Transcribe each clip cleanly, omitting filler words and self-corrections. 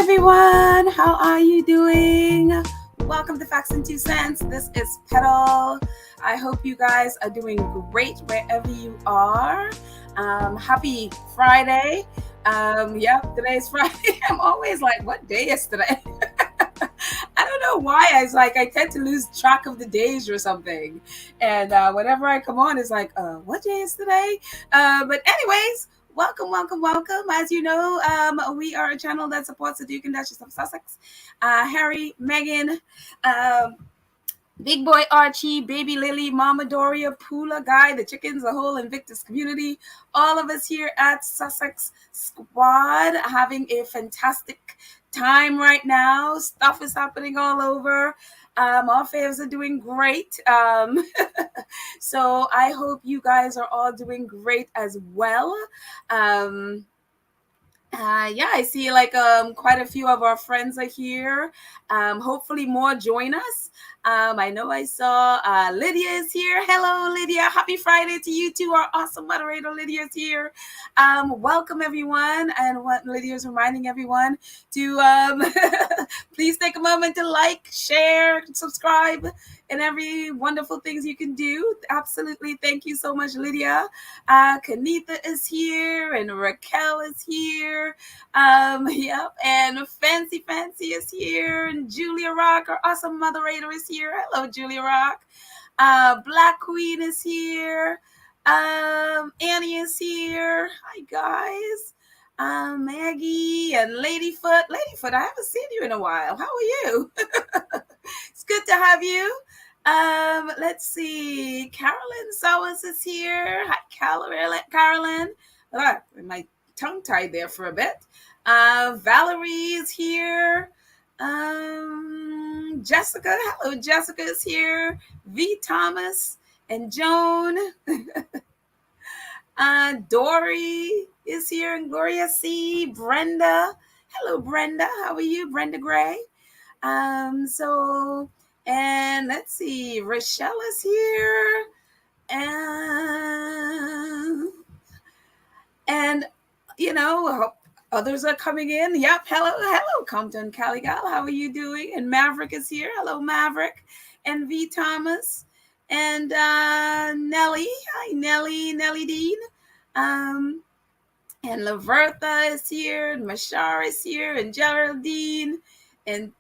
everyone, how are you doing? Welcome to Facts and Two Cents. This is Petal. I hope you guys are doing great wherever you are. Happy Friday. Today's Friday. I'm always like, what day is today? I don't know why. I tend to lose track of the days or something. And whenever I come on, it's like, what day is today? But anyways, welcome. As you know, we are a channel that supports the Duke and Duchess of Sussex, Harry, Meghan, Big Boy Archie, Baby Lily, Mama Doria, Pula, Guy, the chickens, the whole Invictus community. All of us here at Sussex Squad having a fantastic time right now. Stuff is happening all over. Our faves are doing great. So I hope you guys are all doing great as well. I see quite a few of our friends are here. Hopefully more join us. I know I saw Lydia is here. Hello, Lydia. Happy Friday to you too. Our awesome moderator, Lydia, is here. Welcome, everyone. And what Lydia is reminding everyone to please take a moment to like, share, subscribe, and every wonderful things you can do. Absolutely. Thank you so much, Lydia. Kanitha is here and Raquel is here. And Fancy is here, and Julia Rock, our awesome moderator, is here. Hello, Julia Rock. Black Queen is here. Annie is here. Hi, guys. Maggie and Ladyfoot. Ladyfoot, I haven't seen you in a while. How are you? It's good to have you. Let's see. Carolyn Sowers is here. Hi, Carolyn. My tongue tied there for a bit. Valerie is here. Jessica. Hello, Jessica is here. V. Thomas and Joan. Dory is here, and Gloria C. Brenda. Hello, Brenda. How are you, Brenda Gray? And let's see, Rochelle is here. And you know, others are coming in. Yep. Hello, Compton Caligal. How are you doing? And Maverick is here. Hello, Maverick. And V. Thomas. And Nellie. Hi, Nellie Dean. And Lavertha is here. And Mashar is here. And Geraldine. And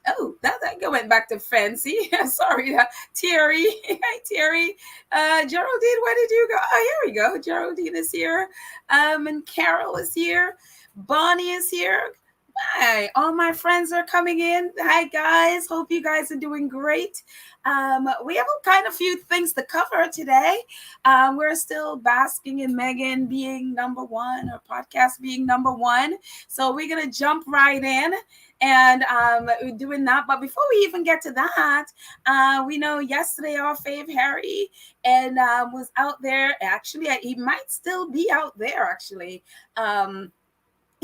that went back to Fancy. Sorry, Terry. Hi, Terry. Geraldine, where did you go? Oh, here we go. Geraldine is here. And Carol is here. Bonnie is here. Hi, all my friends are coming in. Hi, guys. Hope you guys are doing great. We have a few things to cover today. We're still basking in Meghan being number one, or podcast being number one. So we're going to jump right in and we're doing that. But before we even get to that, we know yesterday our fave Harry and was out there. Actually, he might still be out there, actually.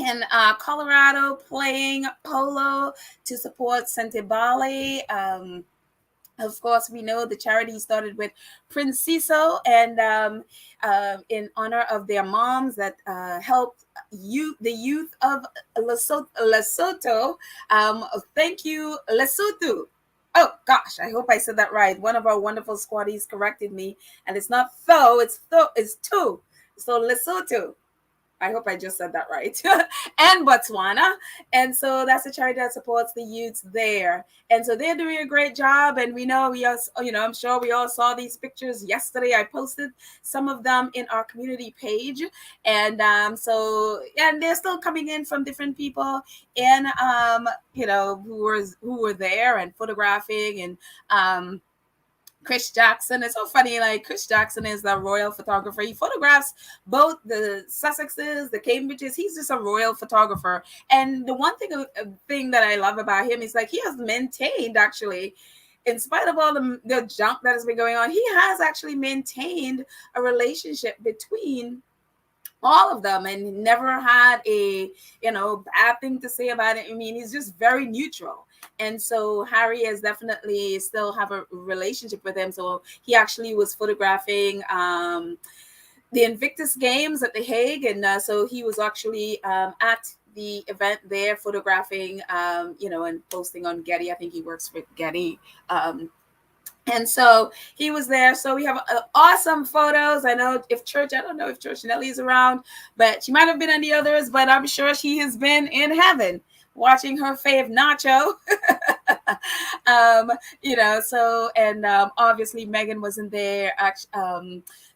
In Colorado playing polo to support Sentebale. Of course, we know the charity started with Prince Seiso and in honor of their moms that helped the youth of Lesotho. Thank you, Lesotho. Oh, gosh, I hope I said that right. One of our wonderful squaddies corrected me. And it's not it's two. So Lesotho. I hope I just said that right. And Botswana. And so that's a charity that supports the youths there. And so they're doing a great job. And we know I'm sure we all saw these pictures yesterday. I posted some of them in our community page. And and they're still coming in from different people and who were there and photographing and Chris Jackson. It's so funny. Like, Chris Jackson is the royal photographer. He photographs both the Sussexes, the Cambridges. He's just a royal photographer. And the one thing that I love about him is like he has maintained, actually, in spite of all the junk that has been going on, he has actually maintained a relationship between all of them and never had a bad thing to say about it. I mean, he's just very neutral. And so Harry has definitely still have a relationship with him. So he actually was photographing the Invictus Games at The Hague. And so he was actually at the event there, photographing, and posting on Getty. I think he works with Getty. And so he was there. So we have awesome photos. I don't know if Church Nelly's around, but she might have been on the others, but I'm sure she has been in heaven watching her fave Nacho. Obviously Meghan wasn't there.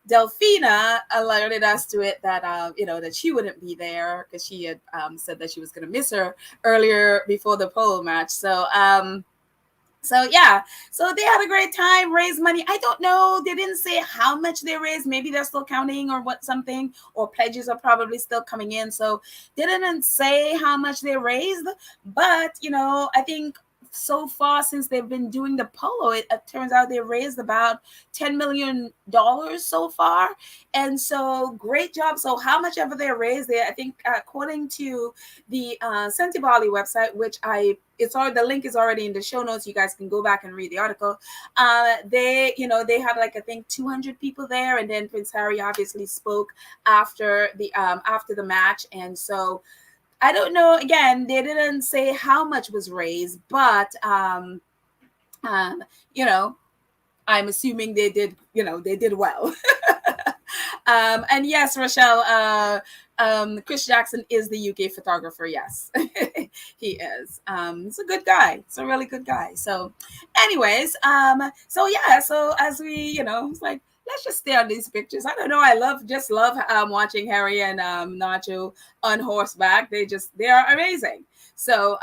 Delphina alerted us to it that that she wouldn't be there because she had said that she was going to miss her earlier before the polo match. So they had a great time, raised money. I don't know. They didn't say how much they raised. Maybe they're still counting or pledges are probably still coming in. So they didn't say how much they raised. But, I think so far since they've been doing the polo, it turns out they raised about $10 million so far. And so great job. So how much ever they raised there, I think according to the Sentebale website, which the link is already in the show notes. You guys can go back and read the article. They had I think 200 people there, and then Prince Harry obviously spoke after the match. And so I don't know. Again, they didn't say how much was raised, but I'm assuming they did. They did well. And yes, Rochelle. Chris Jackson is the UK photographer. Yes, he is. He's a good guy. He's a really good guy. So, anyways, so as we, it's like, let's just stay on these pictures. I don't know. I love watching Harry and Nacho on horseback. They are amazing. So,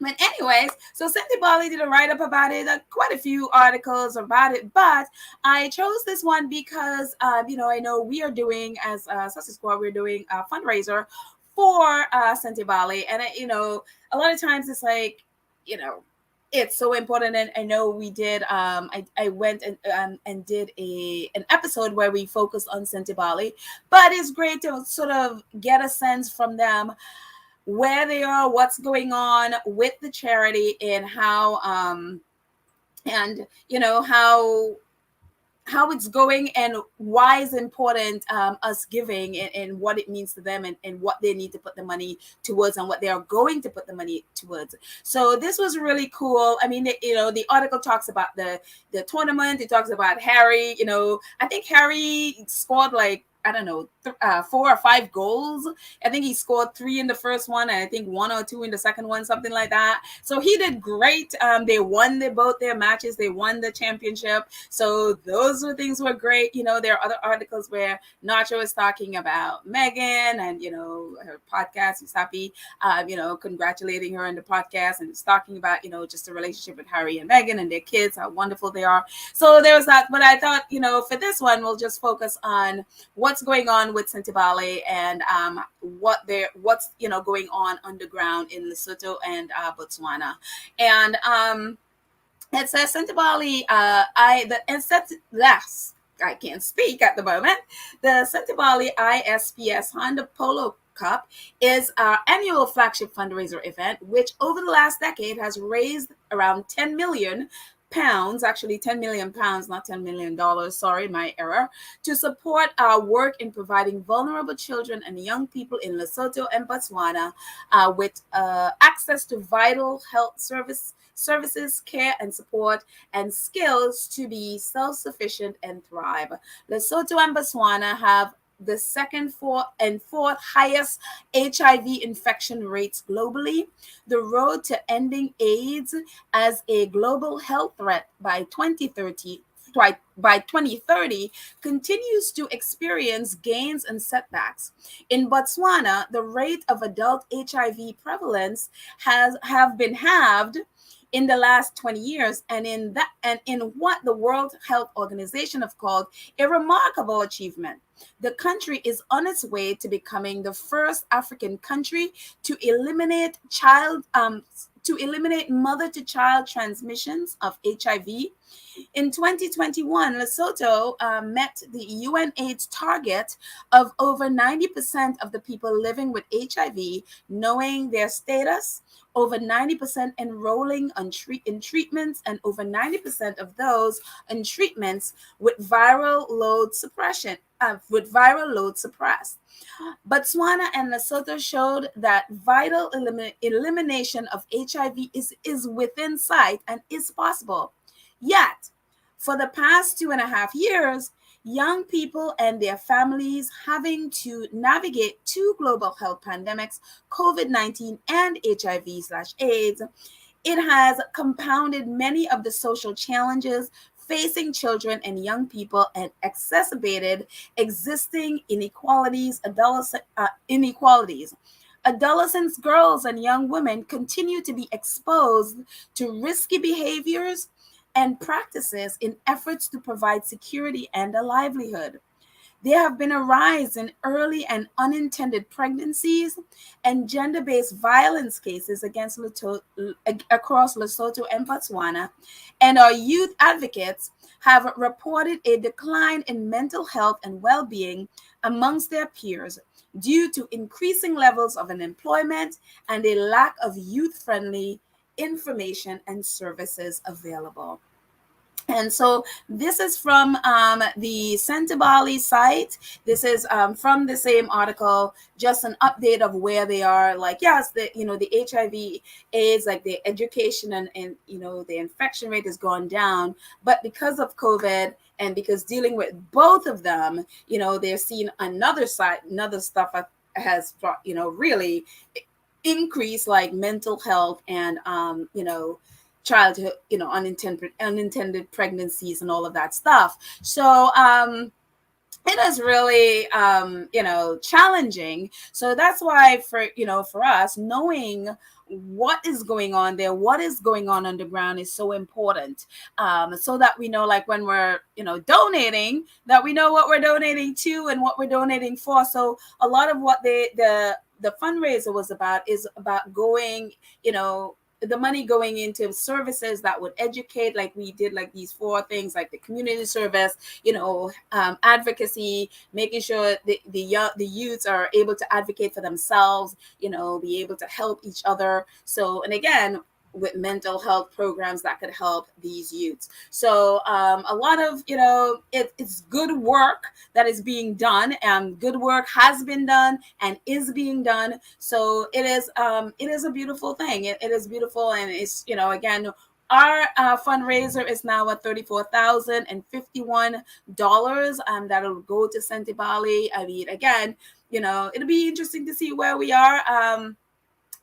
but anyways, so Sentebale did a write-up about it, quite a few articles about it, but I chose this one because, I know we are doing, as SUSSEX Squad, we're doing a fundraiser for Sentebale, and, a lot of times it's like, it's so important. And I know we did, I went and did an episode where we focused on Sentebale, but it's great to sort of get a sense from them where they are, what's going on with the charity, and how it's going, and why it's important us giving, and what it means to them, and what they need to put the money towards, and what they are going to put the money towards. So this was really cool. I mean, the article talks about the tournament. It talks about Harry. I think Harry scored 4 or 5 goals. I think he scored 3 in the first one, and I think 1 or 2 in the second one, something like that. So he did great. They won both their matches. They won the championship. So those things were great. There are other articles where Nacho is talking about Meghan and, her podcast. He's happy, congratulating her on the podcast, and he's talking about, just the relationship with Harry and Meghan and their kids, how wonderful they are. So there was that. But I thought, for this one, we'll just focus on what's going on with Sentebale, and what's going on underground in Lesotho and Botswana. And it says Sentebale, I can't speak at the moment. The Sentebale ISPS Honda Polo Cup is our annual flagship fundraiser event, which over the last decade has raised around 10 million pounds, actually 10 million pounds, not $10 million, sorry, my error, to support our work in providing vulnerable children and young people in Lesotho and Botswana with access to vital health services, care and support, and skills to be self-sufficient and thrive. Lesotho and Botswana have the second, and fourth highest HIV infection rates globally. The road to ending AIDS as a global health threat by 2030 continues to experience gains and setbacks. In Botswana, the rate of adult HIV prevalence have been halved in the last 20 years, and in what the World Health Organization have called a remarkable achievement. The country is on its way to becoming the first African country to eliminate mother-to-child transmissions of HIV. In 2021, Lesotho met the UNAIDS target of over 90% of the people living with HIV knowing their status, over 90% enrolling in treatments, and over 90% of those in treatments with viral load suppression. with viral load suppressed. Botswana and Lesotho showed that vital elimination of HIV is within sight and is possible. Yet, for the past 2.5 years, young people and their families having to navigate two global health pandemics, COVID-19 and HIV/AIDS, it has compounded many of the social challenges facing children and young people and exacerbated existing inequalities. Adolescents, girls, and young women continue to be exposed to risky behaviors and practices in efforts to provide security and a livelihood. There have been a rise in early and unintended pregnancies and gender-based violence cases across Lesotho and Botswana, and our youth advocates have reported a decline in mental health and well-being amongst their peers due to increasing levels of unemployment and a lack of youth-friendly information and services available. And so this is from the Sentebale site. This is from the same article, just an update of where they are. Like, yes, the HIV AIDS, like the education and the infection rate has gone down, but because of COVID and because dealing with both of them, they're seeing another stuff has really increased, like mental health and childhood, unintended pregnancies and all of that stuff. So it is really challenging. So that's why for us, knowing what is going on there, what is going on underground is so important, so that we know, like when we're donating, that we know what we're donating to and what we're donating for. So a lot of what the fundraiser was about is about going, the money going into services that would educate, like we did, like these 4 things, like the community service, advocacy, making sure the youths are able to advocate for themselves, be able to help each other. So, and again, with mental health programs that could help these youths. So a lot of, it's good work that is being done, and good work has been done and is being done. So it is a beautiful thing. It is beautiful. And it's, again, our fundraiser is now at $34,051 that'll go to Sentebale. I mean, again, it'll be interesting to see where we are.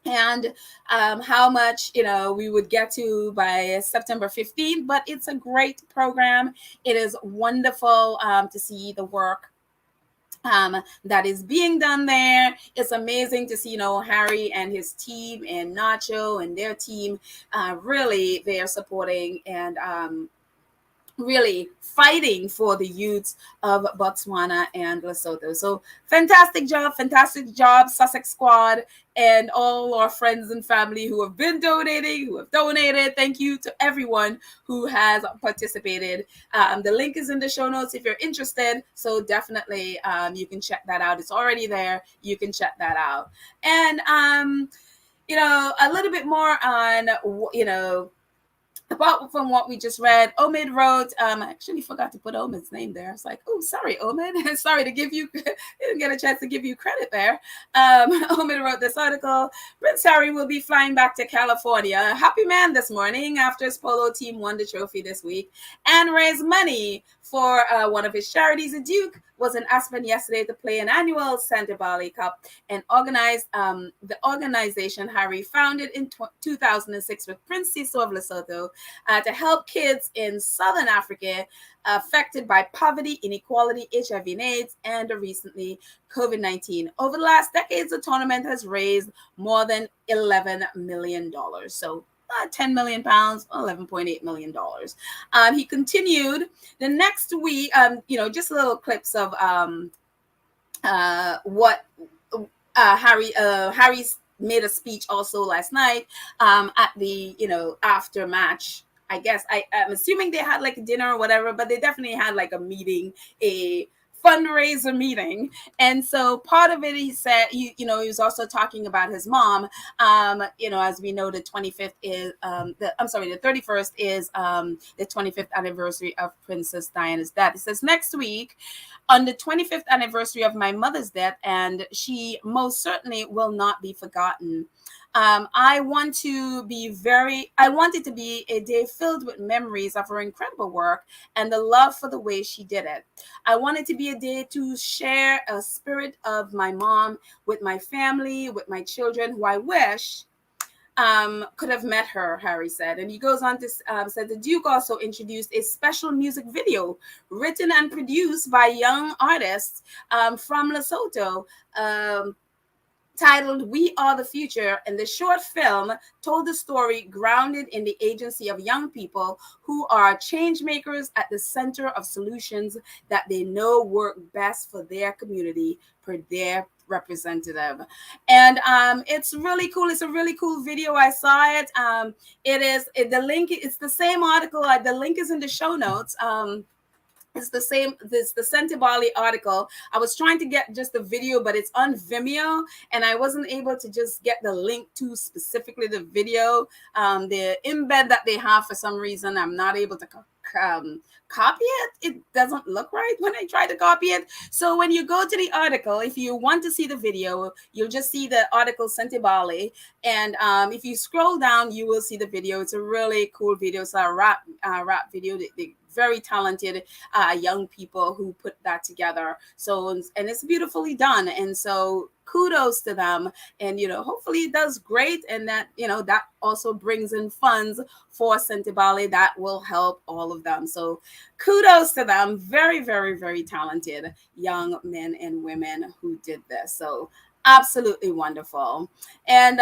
And how much we would get to by September 15th. But it's a great program. It is wonderful to see the work that is being done there. It's amazing to see, Harry and his team and Nacho and their team, really they are supporting and really fighting for the youths of Botswana and Lesotho. So fantastic job, SUSSEX squad, and all our friends and family who have been donating, who have donated. Thank you to everyone who has participated. The link is in the show notes if you're interested. So definitely you can check that out. It's already there. You can check that out. And, a little bit more on, apart from what we just read, Omid wrote, I actually forgot to put Omid's name there. I was like, oh, sorry, Omid. Sorry to give you, didn't get a chance to give you credit there. Omid wrote this article. Prince Harry will be flying back to California. Happy man this morning after his polo team won the trophy this week and raised money for one of his charities. The Duke was in Aspen yesterday to play an annual Sentebale Cup and organized the organization Harry founded in 2006 with Prince Seiso of Lesotho to help kids in Southern Africa affected by poverty, inequality, HIV and AIDS, and recently COVID-19. Over the last decades, the tournament has raised more than $11 million. So 10 million pounds, $11.8 million. He continued the next week, just little clips of what Harry's made a speech also last night at the, after match. I guess I'm assuming they had like a dinner or whatever, but they definitely had like a meeting, a fundraiser meeting. And so part of it, he said, he was also talking about his mom. As we know, the 25th is, the 31st is the 25th anniversary of Princess Diana's death. He says, next week, on the 25th anniversary of my mother's death, and she most certainly will not be forgotten. I want it to be a day filled with memories of her incredible work and the love for the way she did it. I want it to be a day to share a spirit of my mom with my family, with my children, who I wish could have met her, Harry said. And he goes on to say the Duke also introduced a special music video written and produced by young artists from Lesotho, titled We Are the Future, and the short film told the story grounded in the agency of young people who are change makers at the center of solutions that they know work best for their community per their representative. And it's really cool. It's a really cool video. I saw it. The link, it's the same article. The link is in the show notes. It's the same. This the Sentebale article. I was trying to get just the video, but it's on Vimeo, and I wasn't able to just get the link to specifically the video. The embed that they have, for some reason, I'm not able to copy it. It doesn't look right when I try to copy it. So when you go to the article, if you want to see the video, you'll just see the article Sentebale, and if you scroll down, you will see the video. It's a really cool video. It's a rap video. They very talented young people who put that together. So, and it's beautifully done. And so kudos to them. And, hopefully it does great. And that, that also brings in funds for Sentebale that will help all of them. So kudos to them. Very, very, very talented young men and women who did this. So absolutely wonderful. And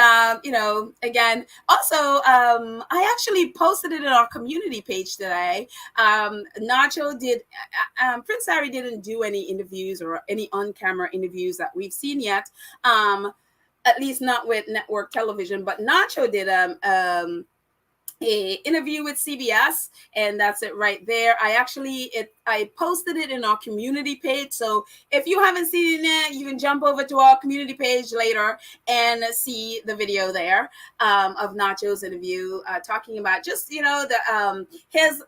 again, also I actually posted it in our community page today. Nacho did Prince Harry didn't do any interviews or any on-camera interviews that we've seen yet, at least not with network television, but Nacho did a interview with CBS, and that's it right there. I posted it in our community page. So if you haven't seen it, you can jump over to our community page later and see the video there of Nacho's interview, talking about just his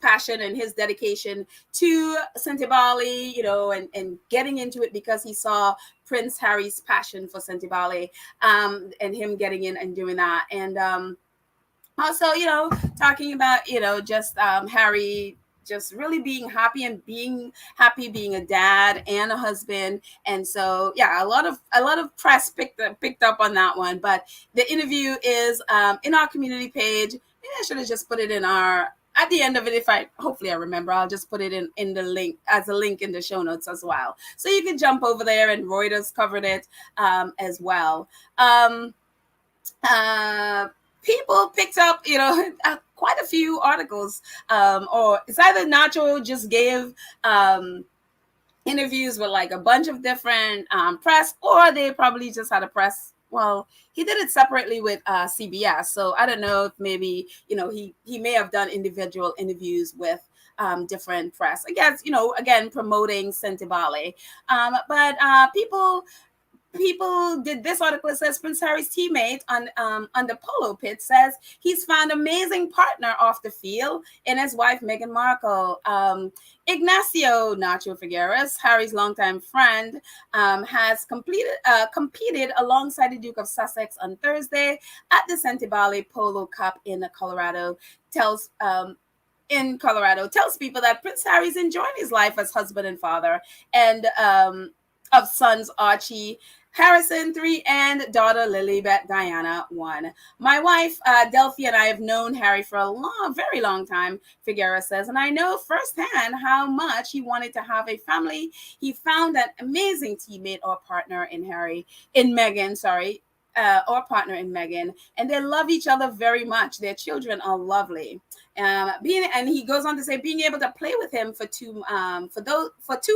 passion and his dedication to Sentebale, and getting into it because he saw Prince Harry's passion for Sentebale, and him getting in and doing that. And also, talking about, just Harry just really being happy and being a dad and a husband. And so, yeah, a lot of press picked up on that one. But the interview is in our community page. Maybe I should have just put it at the end of it. Hopefully I remember, I'll just put it in the link as a link in the show notes as well. So you can jump over there, and Reuters covered it as well. People picked up, quite a few articles, or it's either Nacho just gave interviews with like a bunch of different press, or they probably just had a press. Well, he did it separately with CBS, so I don't know if maybe he may have done individual interviews with different press. I guess again promoting Sentebale, but people did this article. It says Prince Harry's teammate on the polo pit says he's found amazing partner off the field in his wife Meghan Markle. Ignacio Nacho Figueres, Harry's longtime friend, has competed alongside the Duke of Sussex on Thursday at the Sentebale Polo Cup in Colorado. Tells people that Prince Harry's enjoying his life as husband and father, and of sons Archie, Harrison 3, and daughter Lilibet Diana 1. My wife, Delphi, and I have known Harry for a very long time, Figueroa says, and I know firsthand how much he wanted to have a family. He found an amazing teammate or partner in Meghan, or partner in Meghan, and they love each other very much. Their children are lovely. And he goes on to say, being able to play with him for 2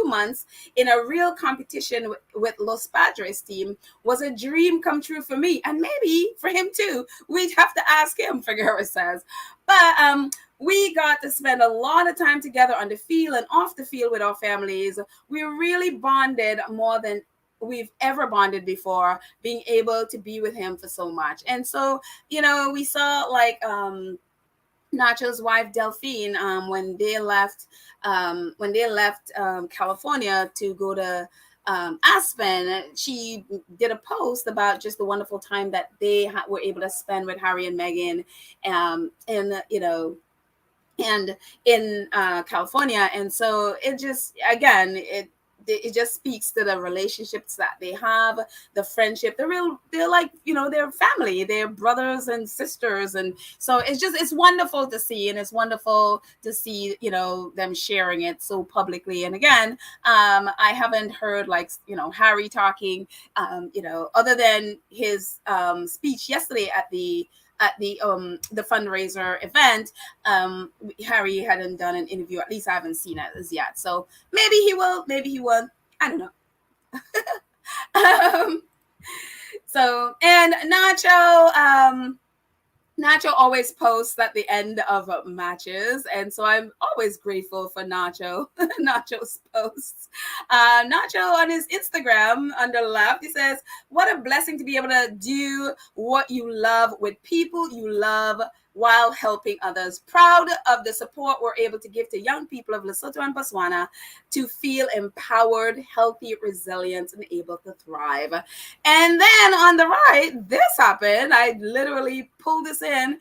months in a real competition with Los Padres team was a dream come true for me, and maybe for him too. We'd have to ask him, Figueroa says. But we got to spend a lot of time together on the field and off the field with our families. We really bonded more than we've ever bonded before, being able to be with him for so much. And so, we saw like Nacho's wife Delphine, when they left California to go to Aspen, she did a post about just the wonderful time that they were able to spend with Harry and Meghan, and in California. And so it just, again, it just speaks to the relationships that they have, the friendship. They're like, they're family, they're brothers and sisters. And so it's wonderful to see. And it's wonderful to see, them sharing it so publicly. And again, I haven't heard like, Harry talking, other than his speech yesterday at the fundraiser event. Harry hadn't done an interview. At least I haven't seen it as yet. So maybe he will, maybe he won't. I don't know. So, and Nacho always posts at the end of matches, and so I'm always grateful for Nacho's posts. Nacho on his Instagram on the left, he says, "What a blessing to be able to do what you love with people you love while helping others. Proud of the support we're able to give to young people of Lesotho and Botswana to feel empowered, healthy, resilient, and able to thrive." And then on the right, this happened. I literally pulled this in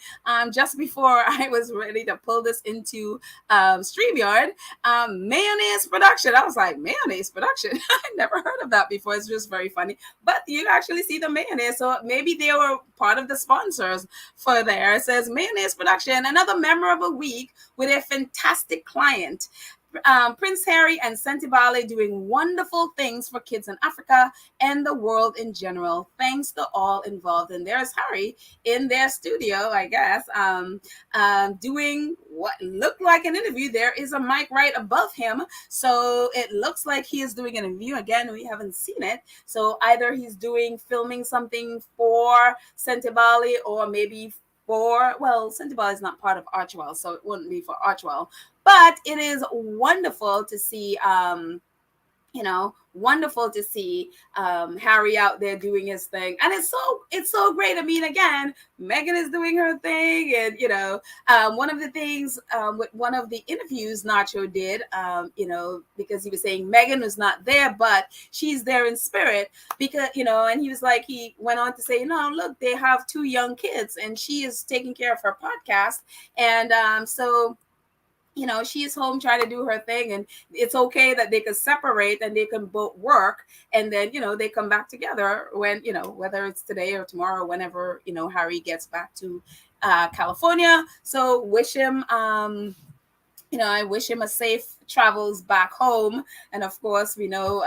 just before I was ready to pull this into StreamYard. Mayonnaise production. I was like, mayonnaise production? I never heard of that before. It's just very funny. But you actually see the mayonnaise. So maybe they were part of the sponsors for there. It says mayonnaise production, another memorable week with a fantastic client. Prince Harry and Sentebale doing wonderful things for kids in Africa and the world in general. Thanks to all involved. And there's Harry in their studio, I guess, doing what looked like an interview. There is a mic right above him, so it looks like he is doing an interview. Again, we haven't seen it, so either he's filming something for Sentebale, or maybe Sentebale is not part of Archewell, so it wouldn't be for Archewell. But it is wonderful to see, Harry out there doing his thing. And it's so great. I mean, again, Meghan is doing her thing. And, one of the things with one of the interviews Nacho did, because he was saying Meghan was not there, but she's there in spirit, because, and he was like, he went on to say, look, they have 2 young kids and she is taking care of her podcast. And so she is home trying to do her thing, and it's okay that they can separate and they can both work, and then, they come back together when, whether it's today or tomorrow, whenever, Harry gets back to California. So wish him, I wish him a safe travels back home. And of course, we know,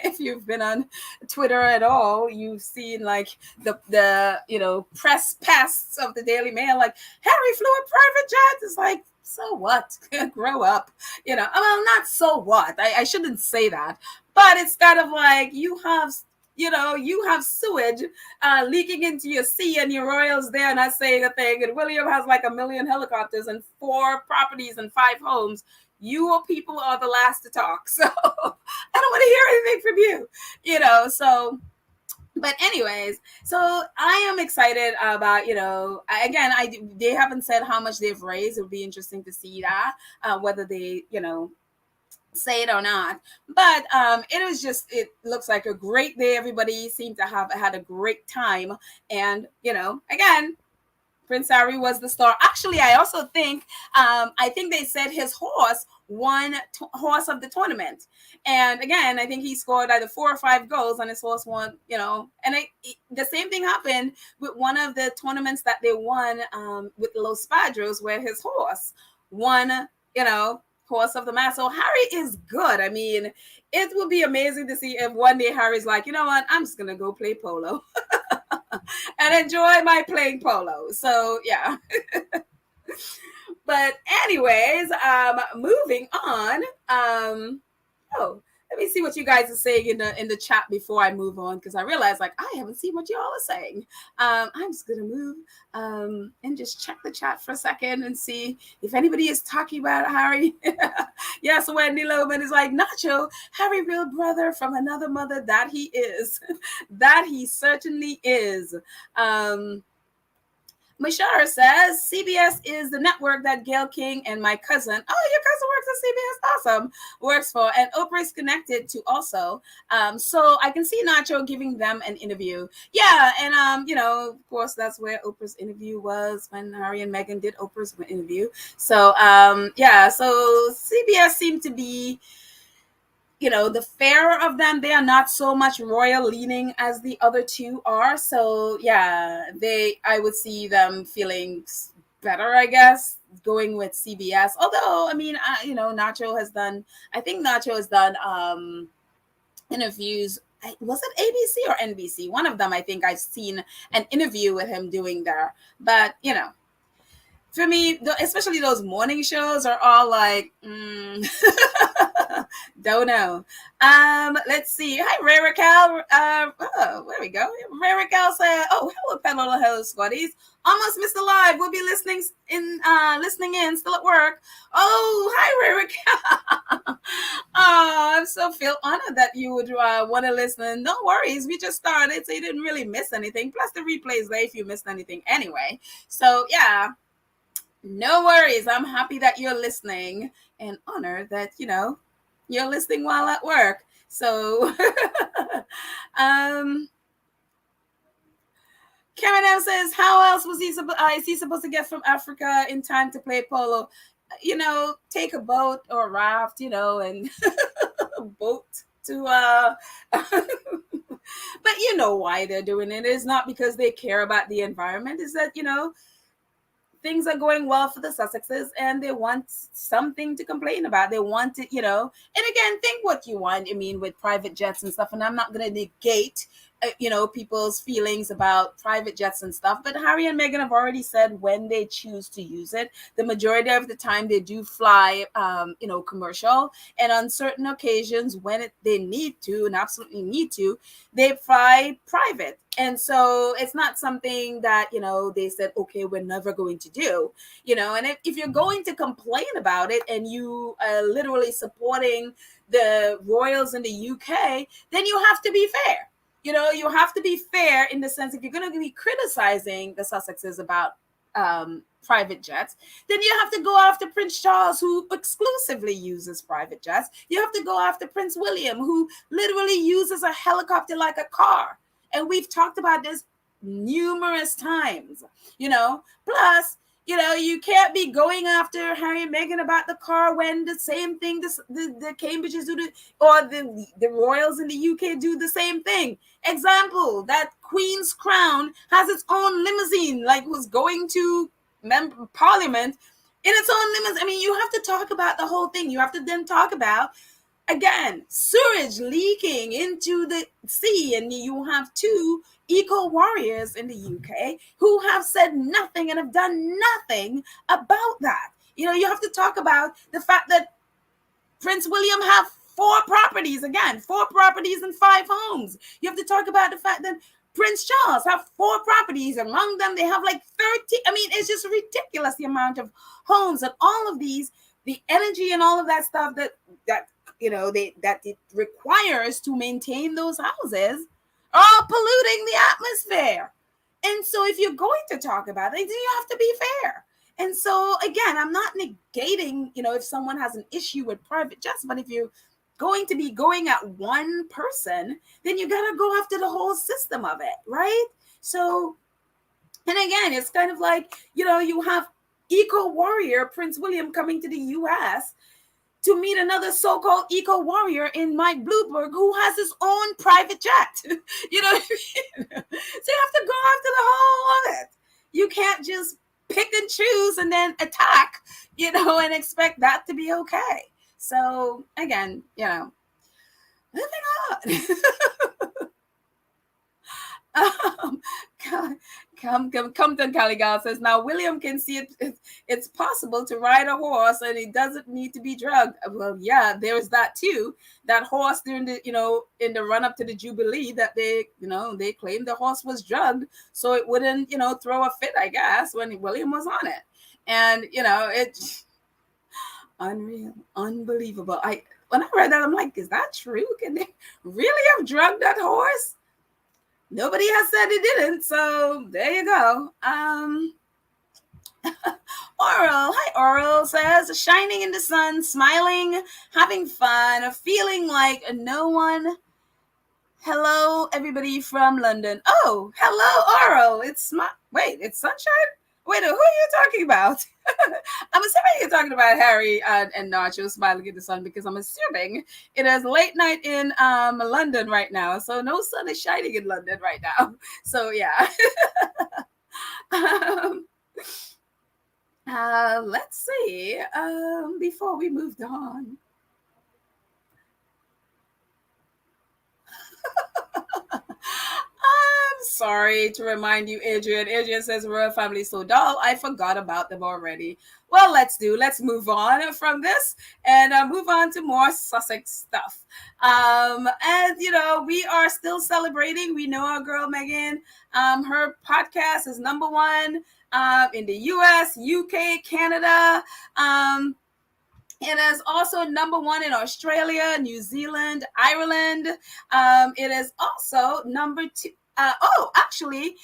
if you've been on Twitter at all, you've seen like the press pests of the Daily Mail, like, Harry flew a private jet. It's like, so what? Grow up. Well, not so what. I shouldn't say that, but it's kind of like you have sewage leaking into your sea, and your royals there not saying a thing, and William has like 1 million helicopters and 4 properties and 5 homes. You people are the last to talk, so I don't want to hear anything from you. So. But anyways, so I am excited about, again, they haven't said how much they've raised. It would be interesting to see that, whether they, say it or not. But it looks like a great day. Everybody seemed to have had a great time. And, again, Prince Harry was the star. Actually, I also think, they said his horse won horse of the tournament. And again, I think he scored either 4 or 5 goals, and his horse won, and the same thing happened with one of the tournaments that they won with Los Padres, where his horse won, horse of the match. So Harry is good. I mean, it would be amazing to see if one day Harry's like, you know what, I'm just going to go play polo and enjoy my playing polo. So yeah. But anyways, moving on. Let me see what you guys are saying in the chat before I move on, because I realize like I haven't seen what y'all are saying. I'm just gonna move and just check the chat for a second and see if anybody is talking about Harry. Yes, Wendy Loman is like, Nacho, Harry, real brother from another mother. That he is. That he certainly is. Mashara says CBS is the network that Gail King and my cousin, your cousin works at CBS, awesome, works for, and Oprah is connected to also. So I can see Nacho giving them an interview. Yeah, and of course that's where Oprah's interview was, when Harry and Meghan did Oprah's interview. So so CBS seemed to be, the fairer of them. They are not so much royal leaning as the other two are. So yeah, I would see them feeling better, I guess, going with CBS. Although, I mean, Nacho has done interviews. Was it ABC or NBC? One of them, I think I've seen an interview with him doing there. But, for me, especially those morning shows are all like, don't know. Let's see. Hi, Ray Raquel. There we go. Ray Raquel said, hello, Polo, hello, Squaddies. Almost missed the live. We'll be listening in, still at work. Oh, hi, Ray Raquel. I so feel honored that you would want to listen. No worries. We just started, so you didn't really miss anything. Plus, the replay is there if you missed anything anyway. So, yeah. No worries. I'm happy that you're listening and honored that, you're listening while at work. So, Karen M says, how else was is he supposed to get from Africa in time to play polo? Take a boat or a raft, and a boat to, but you know why they're doing it. It's not because they care about the environment. It's that, things are going well for the Sussexes and they want something to complain about. They want to, and again, think what you want. I mean, with private jets and stuff, and I'm not going to negate, people's feelings about private jets and stuff. But Harry and Meghan have already said when they choose to use it, the majority of the time they do fly, commercial. And on certain occasions when they need to and absolutely need to, they fly private. And so it's not something that, they said, okay, we're never going to do, and if you're going to complain about it and you are literally supporting the royals in the UK, then you have to be fair. You have to be fair in the sense, if you're going to be criticizing the Sussexes about private jets, then you have to go after Prince Charles, who exclusively uses private jets. You have to go after Prince William, who literally uses a helicopter like a car. And we've talked about this numerous times, plus, you can't be going after Harry and Meghan about the car when the same thing the Cambridges do, or the royals in the UK do the same thing. Example, that Queen's Crown has its own limousine, like was going to Parliament in its own limousine. I mean, you have to talk about the whole thing. You have to then talk about, again, sewage leaking into the sea, and you have two eco warriors in the UK who have said nothing and have done nothing about that. You have to talk about the fact that Prince William have 4 properties and 5 homes. You have to talk about the fact that Prince Charles have 4 properties. Among them, they have like 30. I mean, it's just ridiculous, the amount of homes and all of these, the energy and all of that stuff that it requires to maintain those houses are polluting the atmosphere. And so if you're going to talk about it, then you have to be fair. And so again, I'm not negating, if someone has an issue with private jets, but if you're going to be going at one person, then you got to go after the whole system of it, right? So, and again, it's kind of like, you have eco warrior Prince William coming to the US to meet another so-called eco warrior in Mike Bloomberg, who has his own private jet. You know what I mean? So you have to go after the whole of it. You can't just pick and choose and then attack, and expect that to be okay. So again, moving on. Compton Caligal says, now William can see it's possible to ride a horse and it doesn't need to be drugged. Well, yeah, there's that too. That horse during the, in the run up to the Jubilee that they claimed the horse was drugged so it wouldn't, throw a fit, I guess, when William was on it. And, it's unreal, unbelievable. When I read that, I'm like, is that true? Can they really have drugged that horse? Nobody has said it didn't, so there you go. Oral, hi Oral, says, shining in the sun, smiling, having fun, feeling like no one. Hello, everybody from London. Oh, hello, Oral. It's sunshine? Wait, who are you talking about? I'm assuming you're talking about Harry and Nacho smiling in the sun, because I'm assuming it is late night in London right now. So no sun is shining in London right now. So yeah. Let's see. Before we moved on. I'm sorry to remind you, Adrian. Adrian says royal family is so dull. I forgot about them already. Well, let's move on from this and move on to more Sussex stuff. And we are still celebrating. We know our girl Meghan. Her podcast is number one in the US, UK, Canada. It is also number one in Australia, New Zealand, Ireland. It is also number two. Actually,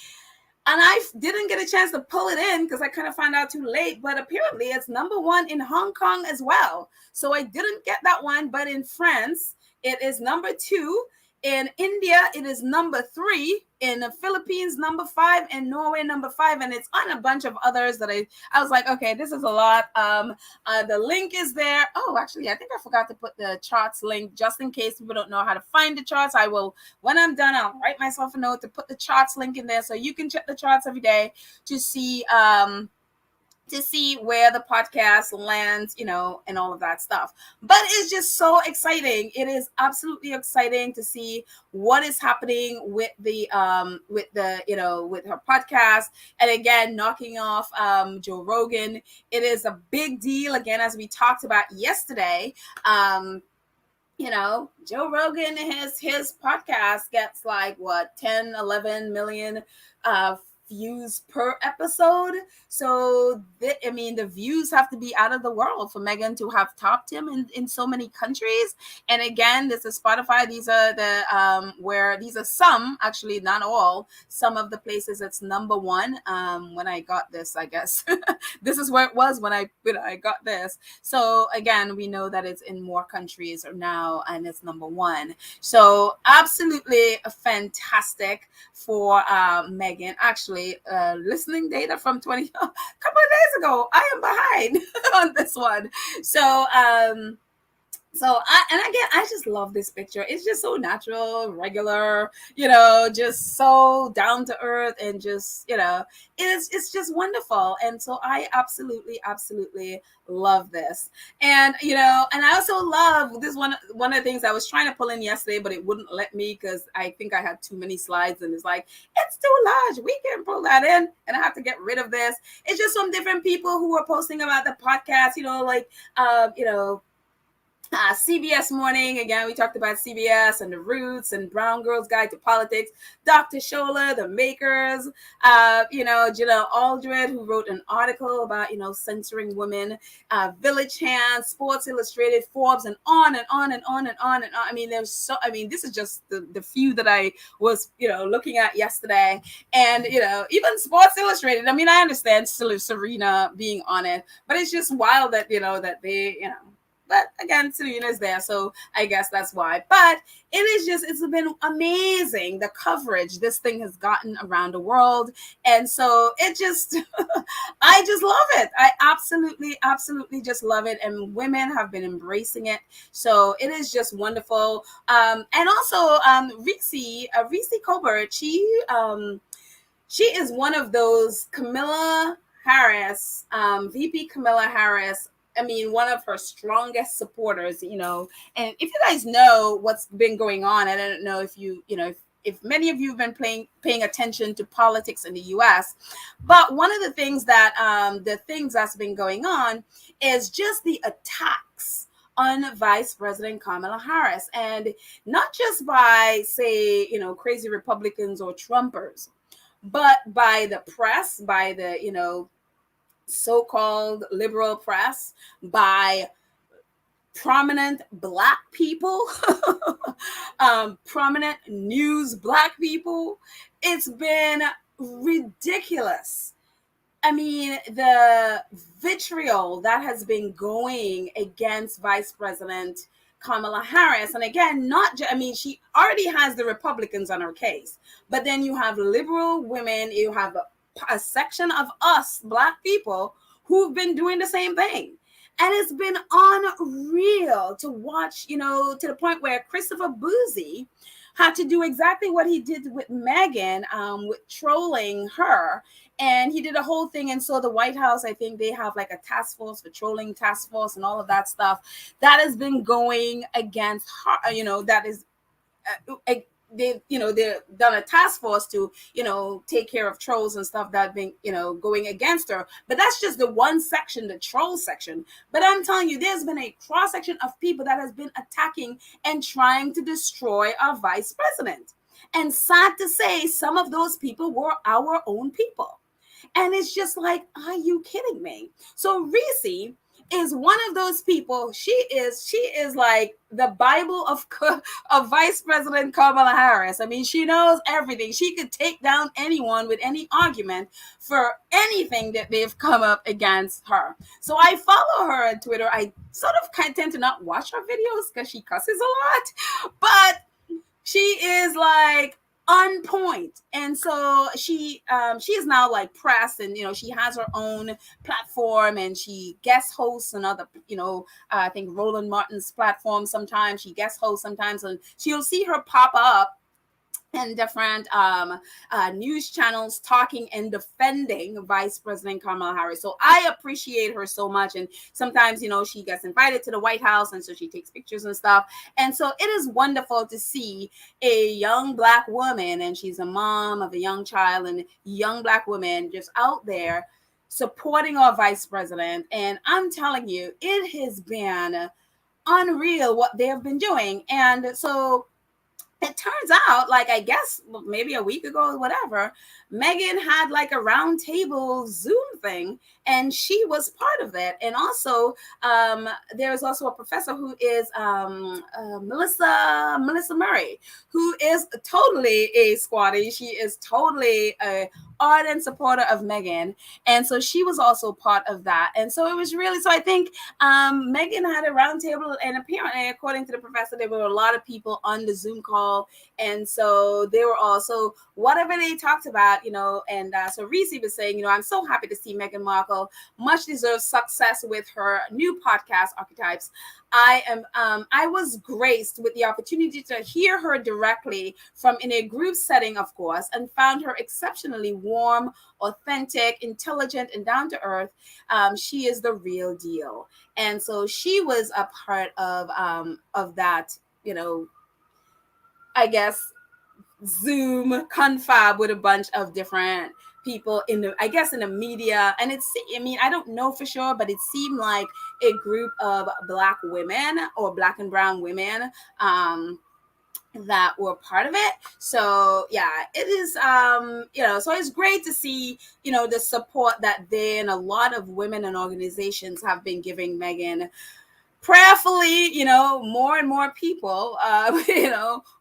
and I didn't get a chance to pull it in because I kind of found out too late, but apparently it's number one in Hong Kong as well. So I didn't get that one, but in France, it is number two. In India, it is number 3. In the Philippines, number 5. In Norway, number 5. And it's on a bunch of others that I was like, okay, this is a lot. The link is there. Oh, actually, I think I forgot to put the charts link just in case people don't know how to find the charts. I will, when I'm done, I'll write myself a note to put the charts link in there so you can check the charts every day to see where the podcast lands, and all of that stuff. But it's just so exciting. It is absolutely exciting to see what is happening with the with her podcast. And again, knocking off Joe Rogan. It is a big deal, again, as we talked about yesterday. Joe Rogan, his podcast gets like 10, 11 million views per episode. So the views have to be out of the world for Meghan to have topped him in so many countries. And again, this is Spotify. These are these are some, actually not all, some of the places it's number one. When I got this, I guess this is where it was when I got this. So again, we know that it's in more countries now and it's number one. So absolutely fantastic for Meghan. Actually, listening data from a couple of days ago. I am behind on this one. So I just love this picture. It's just so natural, regular, just so down to earth, and just, it's just wonderful. And so I absolutely love this. And, and I also love this one of the things I was trying to pull in yesterday, but it wouldn't let me because I think I had too many slides, and it's like, it's too large. We can't pull that in, and I have to get rid of this. It's just from different people who are posting about the podcast, CBS Morning. Again, we talked about CBS and the Roots and Brown Girl's Guide to Politics. Dr. Scholler, the makers, Janelle Aldred, who wrote an article about, censoring women, Village Hands, Sports Illustrated, Forbes, and on and on and on and on and on. This is just the few that I was, looking at yesterday. And, even Sports Illustrated, I understand Serena being on it, but it's just wild that, that they, But again, Serena is there, so I guess that's why. But it's been amazing, the coverage this thing has gotten around the world. And so I just love it. I absolutely just love it. And women have been embracing it. So it is just wonderful. And also Reese Colbert, she is one of those Kamala Harris, VP Kamala Harris, one of her strongest supporters, and if you guys know what's been going on, I don't know if if many of you have been paying attention to politics in the US. But one of the things that's been going on is just the attacks on Vice President Kamala Harris, and not just by, say, crazy Republicans or Trumpers, but by the press, by the, so-called liberal press, by prominent Black people, prominent news Black people. It's been ridiculous. I mean, the vitriol that has been going against Vice President Kamala Harris. And again, she already has the Republicans on her case, but then you have liberal women, you have a section of us Black people who've been doing the same thing. And it's been unreal to watch, to the point where Christopher Boozy had to do exactly what he did with Meghan, with trolling her. And he did a whole thing. And so the White House, I think they have like a task force for trolling task force and all of that stuff that has been going against her, that is, they've done a task force to take care of trolls and stuff that have been going against her. But that's just the one section, the troll section. But I'm telling you, there's been a cross section of people that has been attacking and trying to destroy our vice president. And sad to say, some of those people were our own people. And it's just like, are you kidding me? So Reese is one of those people. She is like the Bible of Vice President Kamala Harris. I mean, she knows everything. She could take down anyone with any argument for anything that they've come up against her. So I follow her on Twitter. I sort of tend to not watch her videos because she cusses a lot, but she is like on point. And so she is now like press, and she has her own platform, and she guest hosts another, I think Roland Martin's platform. Sometimes she guest hosts sometimes, and she'll see her pop up and different news channels talking and defending Vice President Kamala Harris. So I appreciate her so much. And sometimes, she gets invited to the White House, and so she takes pictures and stuff. And so it is wonderful to see a young Black woman, and she's a mom of a young child, and young Black woman just out there supporting our vice president. And I'm telling you, it has been unreal what they have been doing. And so it turns out, like, I guess maybe a week ago or whatever, Meghan had like a round table Zoom thing, and she was part of it. And also, there is also a professor who is Melissa Murray, who is totally a squatty. She is totally a ardent supporter of Meghan, and so she was also part of that. And so it was really, so I think Meghan had a round table, and apparently, according to the professor, there were a lot of people on the Zoom call, and so they were also whatever they talked about, and so Reese was saying, I'm so happy to see Meghan Markle, much deserved success with her new podcast, Archetypes. I was graced with the opportunity to hear her directly from in a group setting, of course, and found her exceptionally warm, authentic, intelligent, and down to earth. She is the real deal. And so she was a part of that, I guess, Zoom confab with a bunch of different people in the media. And I don't know for sure, but it seemed like a group of Black women or Black and brown women that were part of it. So yeah, it is, so it's great to see, the support that they and a lot of women and organizations have been giving Meghan. Prayerfully, more and more people,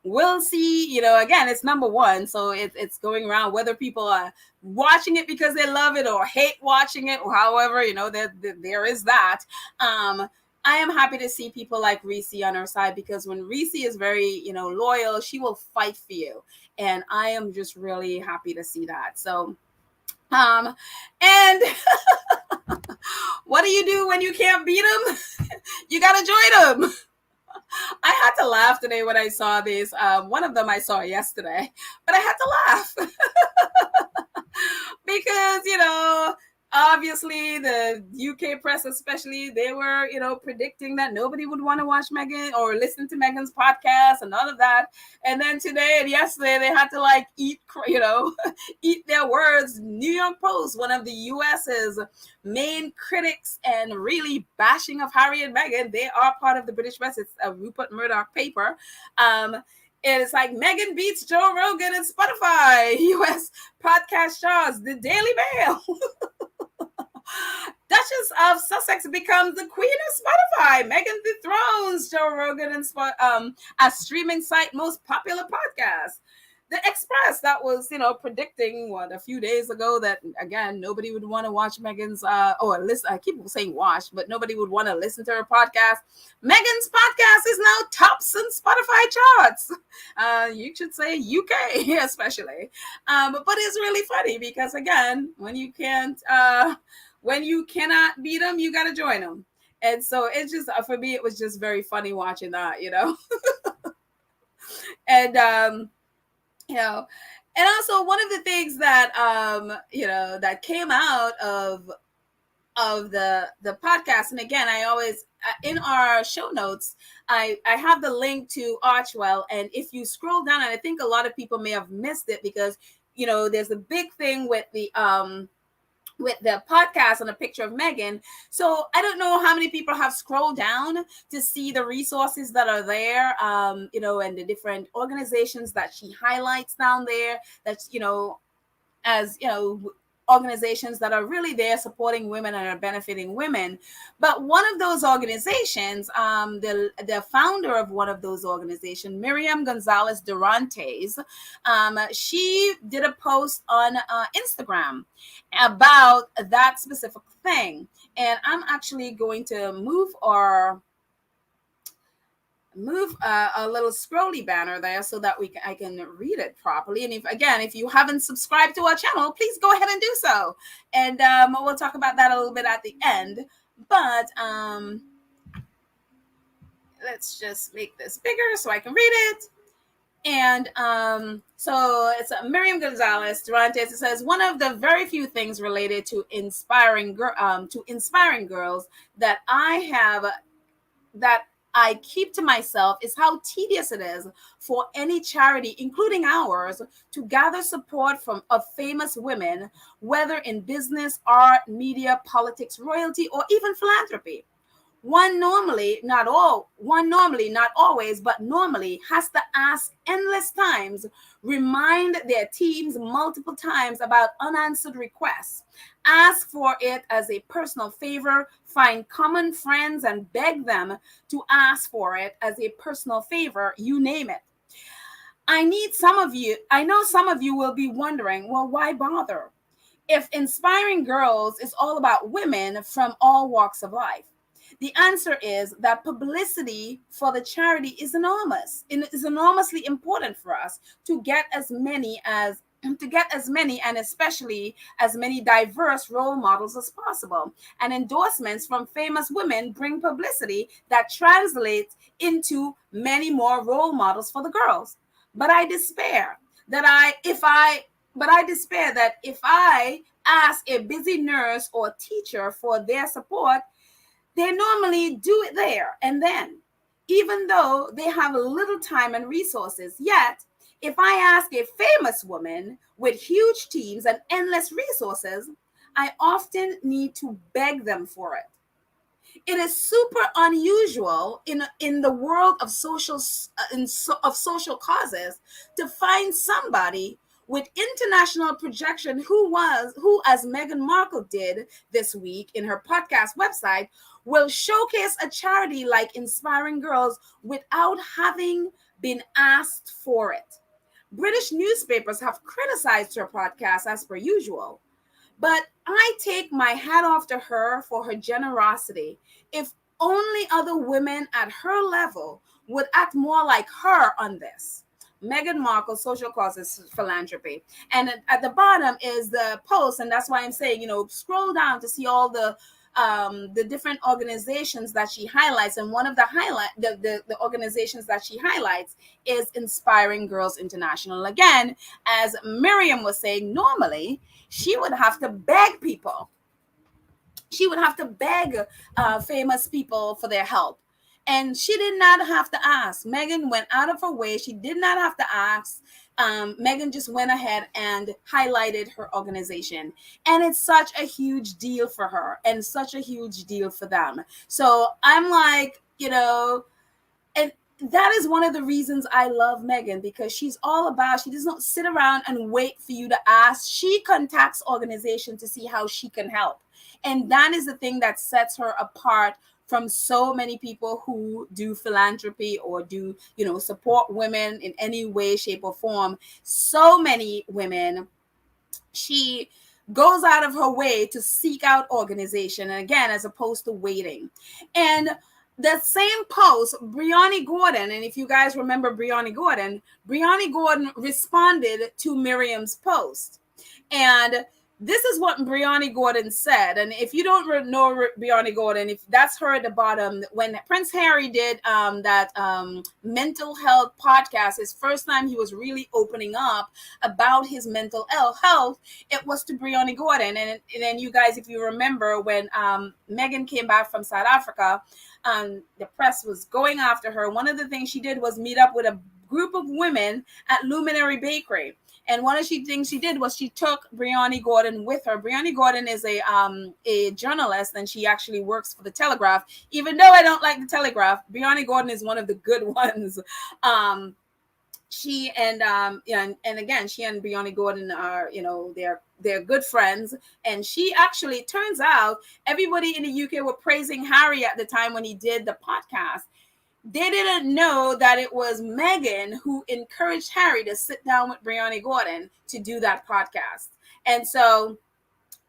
will see, again, it's number one. So it's going around, whether people are watching it because they love it or hate watching it, or however, there is that. I am happy to see people like Reese on her side, because when Reese is very, loyal, she will fight for you. And I am just really happy to see that. So, and what do you do when you can't beat them? You got to join them. I had to laugh today when I saw this. One of them I saw yesterday, but I had to laugh because, obviously the UK press, especially, they were, predicting that nobody would want to watch Meghan or listen to Meghan's podcast and all of that. And then today and yesterday, they had to like eat, eat their words. New York Post, one of the US's main critics and really bashing of Harry and Meghan, they are part of the British press. It's a Rupert Murdoch paper. It's like Meghan beats Joe Rogan and Spotify. US podcast stars, the Daily Mail. Duchess of Sussex becomes the queen of Spotify. Meghan dethrones Joe Rogan and a streaming site most popular podcast. The Express, that was, predicting a few days ago that, again, nobody would want to watch Meghan's, or listen, I keep saying watch, but nobody would want to listen to her podcast. Meghan's podcast is now tops in Spotify charts. You should say UK, especially. But it's really funny because, again, when you cannot beat them, you got to join them. And so it's just, for me, it was just very funny watching that, and, and also one of the things that that came out of the podcast, and again, I always in our show notes, I have the link to Archwell, and if you scroll down, and I think a lot of people may have missed it because there's a big thing with the podcast and a picture of Meghan. So I don't know how many people have scrolled down to see the resources that are there, and the different organizations that she highlights down there. That's, as, organizations that are really there supporting women and are benefiting women. But one of those organizations, the founder of one of those organizations, Miriam Gonzalez Durantes, she did a post on Instagram about that specific thing. And I'm actually going to move a little scrolly banner there so that I can read it properly. And if you haven't subscribed to our channel, please go ahead and do so. And we'll talk about that a little bit at the end. But let's just make this bigger so I can read it. And so it's Miriam Gonzalez Durantes. It says, one of the very few things related to inspiring girls that I keep to myself is how tedious it is for any charity, including ours, to gather support of famous women, whether in business, art, media, politics, royalty, or even philanthropy. One normally, not always, but normally has to ask endless times, remind their teams multiple times about unanswered requests, ask for it as a personal favor, find common friends and beg them to ask for it as a personal favor, you name it. I know some of you will be wondering, well, why bother? If inspiring girls is all about women from all walks of life. The answer is that publicity for the charity is enormous. It is enormously important for us to get as many and especially as many diverse role models as possible. And endorsements from famous women bring publicity that translates into many more role models for the girls. But I despair that if I ask a busy nurse or teacher for their support, they normally do it there and then, even though they have little time and resources. Yet, if I ask a famous woman with huge teams and endless resources, I often need to beg them for it. It is super unusual in the world of social causes to find somebody with international projection who, as Meghan Markle did this week in her podcast website, will showcase a charity like Inspiring Girls without having been asked for it. British newspapers have criticized her podcast as per usual, but I take my hat off to her for her generosity. If only other women at her level would act more like her on this. Meghan Markle, social causes philanthropy. And at the bottom is the post, and that's why I'm saying, scroll down to see all the different organizations that she highlights. And one of the organizations that she highlights is Inspiring Girls International. Again, as Miriam was saying, normally she would have to beg people she would have to beg famous people for their help. And she did not have to ask. Meghan went out of her way. She did not have to ask. Meghan just went ahead and highlighted her organization. And it's such a huge deal for her and such a huge deal for them. So I'm like, and that is one of the reasons I love Meghan, because she's all about, she does not sit around and wait for you to ask. She contacts organizations to see how she can help. And that is the thing that sets her apart from so many people who do philanthropy or do, support women in any way, shape, or form. So many women, she goes out of her way to seek out organization, and again, as opposed to waiting. And that same post, Brianna Gordon, and if you guys remember Brianna Gordon responded to Miriam's post. And this is what Brianna Gordon said. And if you don't know Brianna Gordon, if that's her at the bottom, when Prince Harry did that mental health podcast, his first time he was really opening up about his mental health, it was to Brianna Gordon. And then you guys, if you remember, when Meghan came back from South Africa, the press was going after her. One of the things she did was meet up with a group of women at Luminary Bakery. And one of the things she did was she took Brianna Gordon with her. Brianna Gordon is a journalist, and she actually works for the Telegraph. Even though I don't like the Telegraph, Brianna Gordon is one of the good ones. She and again, she and Brianna Gordon are, they're good friends. And she actually, turns out, everybody in the UK were praising Harry at the time when he did the podcast. They didn't know that it was Meghan who encouraged Harry to sit down with Brianna Gordon to do that podcast. And so,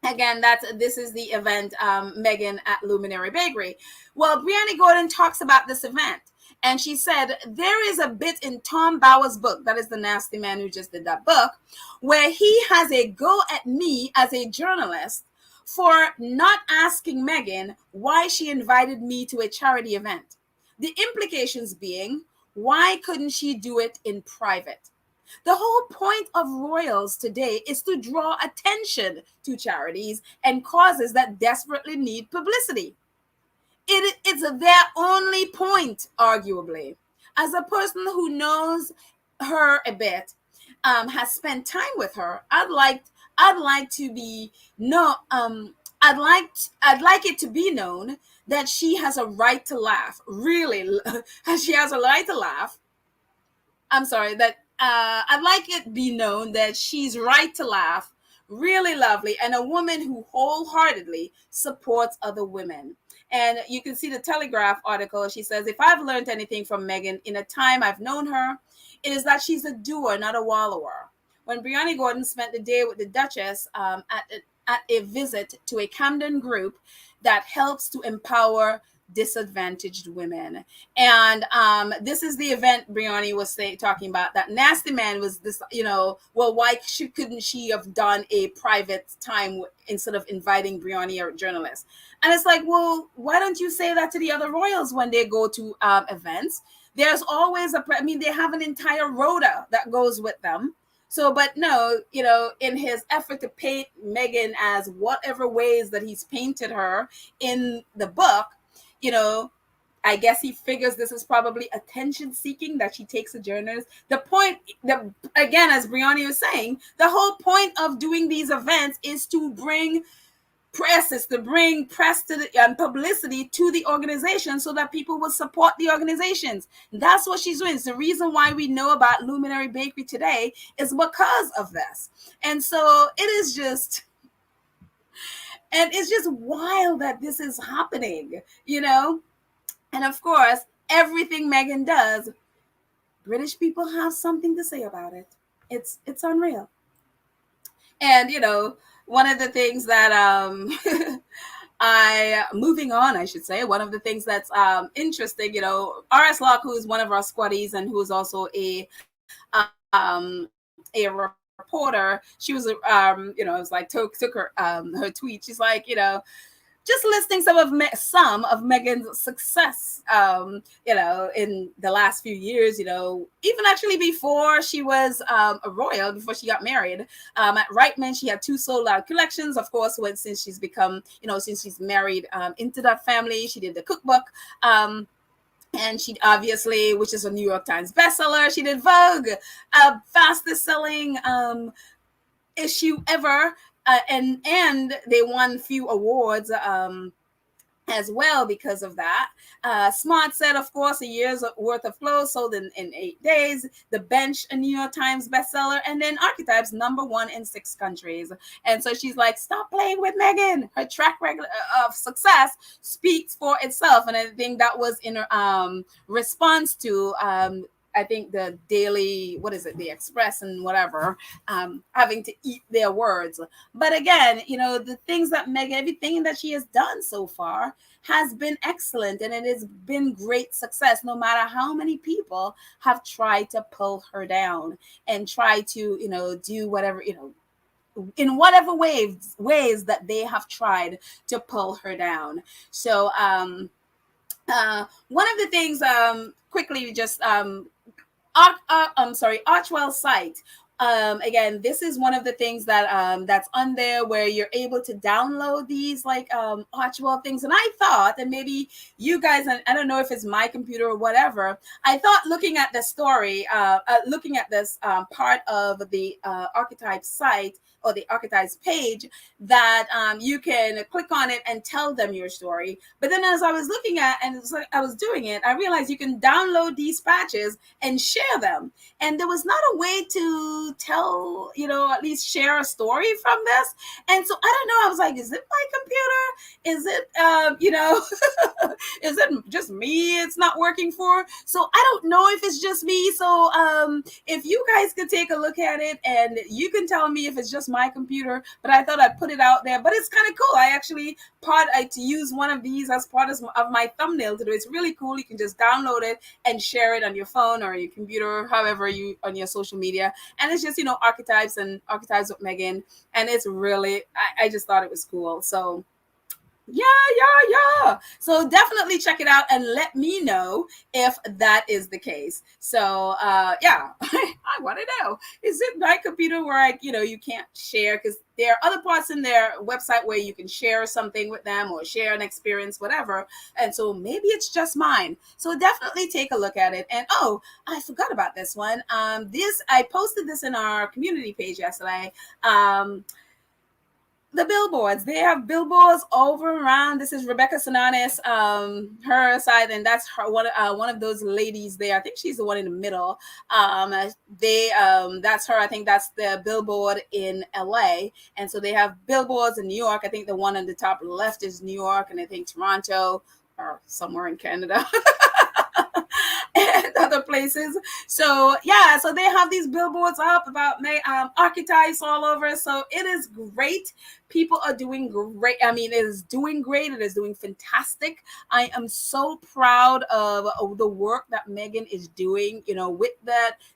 again, this is the event, Meghan at Luminary Bakery. Well, Brianna Gordon talks about this event. And she said, there is a bit in Tom Bauer's book, that is the nasty man who just did that book, where he has a go at me as a journalist for not asking Meghan why she invited me to a charity event. The implications being, why couldn't she do it in private? The whole point of royals today is to draw attention to charities and causes that desperately need publicity. It's their only point, arguably. As a person who knows her a bit, has spent time with her, I'd like to be I'd like it to be known that she has a right to laugh. Really, she has a right to laugh. I'm sorry, that I'd like it be known that she's right to laugh. Really lovely, and a woman who wholeheartedly supports other women. And you can see the Telegraph article. She says, if I've learned anything from Meghan in a time I've known her, it is that she's a doer, not a wallower. When Brianna Gordon spent the day with the Duchess at a visit to a Camden group that helps to empower disadvantaged women. And this is the event Brianna was talking about. That nasty man was this, well, why couldn't she have done a private time instead of inviting Brianna, or journalist? And it's like, well, why don't you say that to the other royals when they go to events? There's always they have an entire rota that goes with them. So, but no, in his effort to paint Meghan as whatever ways that he's painted her in the book, I guess he figures this is probably attention seeking, that she takes a journalist. The point, again, as Brianna was saying, the whole point of doing these events is to bring press and publicity to the organization so that people will support the organizations. That's what she's doing. It's the reason why we know about Luminary Bakery today is because of this. And so it's just wild that this is happening, And of course, everything Meghan does, British people have something to say about it. It's unreal. And, one of the things that moving on, I should say, one of the things that's interesting, R.S. Locke, who is one of our squaddies and who is also a reporter, she was, it was like took her tweet. She's like, just listing some of Meghan's success, in the last few years, even actually before she was a royal, before she got married. At Reitman, she had 2 sold out collections. Of course, since she's become, since she's married into that family, she did the cookbook. And she obviously, which is a New York Times bestseller, she did Vogue, fastest selling issue ever. And they won few awards as well because of that. Smart said, of course, a year's worth of clothes sold in 8 days. The Bench, a New York Times bestseller, and then Archetypes, #1 in 6 countries. And so she's like, stop playing with Meghan. Her track record of success speaks for itself. And I think that was in her response to I think the Daily, the Express and whatever, having to eat their words. But again, the things that Meghan, everything that she has done so far has been excellent, and it has been great success, no matter how many people have tried to pull her down and try to, do whatever, in whatever ways that they have tried to pull her down. So one of the things, quickly, just Archwell's site. Again, this is one of the things that that's on there, where you're able to download these Archwell things. And I thought that maybe you guys, I don't know if it's my computer or whatever, I thought looking at the story, looking at this part of the Archetypes site, or the Archetypes page, that you can click on it and tell them your story. But then as I was looking at, and I was doing it, I realized you can download these patches and share them. And there was not a way to tell, at least share a story from this. And so I don't know, I was like, is it my computer? Is it, is it just me it's not working for? So I don't know if it's just me. So if you guys could take a look at it, and you can tell me if it's just my computer, but I thought I'd put it out there. But it's kind of cool. I actually to use one of these as part of my thumbnail to do. It's really cool. You can just download it and share it on your phone or your computer, however you, on your social media. And it's just, Archetypes and Archetypes with Meghan. And it's really, I just thought it was cool. So yeah. So definitely check it out and let me know if that is the case. So yeah, I want to know, is it my computer where you can't share? Because there are other parts in their website where you can share something with them or share an experience, whatever. And so maybe it's just mine. So definitely take a look at it. And I forgot about this one. I posted this in our community page yesterday. The billboards, they have billboards over around. This is Rebecca Sananis, her side, and that's her one of those ladies there. I think she's the one in the middle. That's her. I think that's the billboard in LA. And so they have billboards in New York. I think the one on the top left is New York, and I think Toronto or somewhere in Canada. And other places. So yeah, so they have these billboards up about Archetypes all over. So it is great. People are doing great. I mean, it is doing great. It is doing fantastic. I am so proud of the work that Meghan is doing, with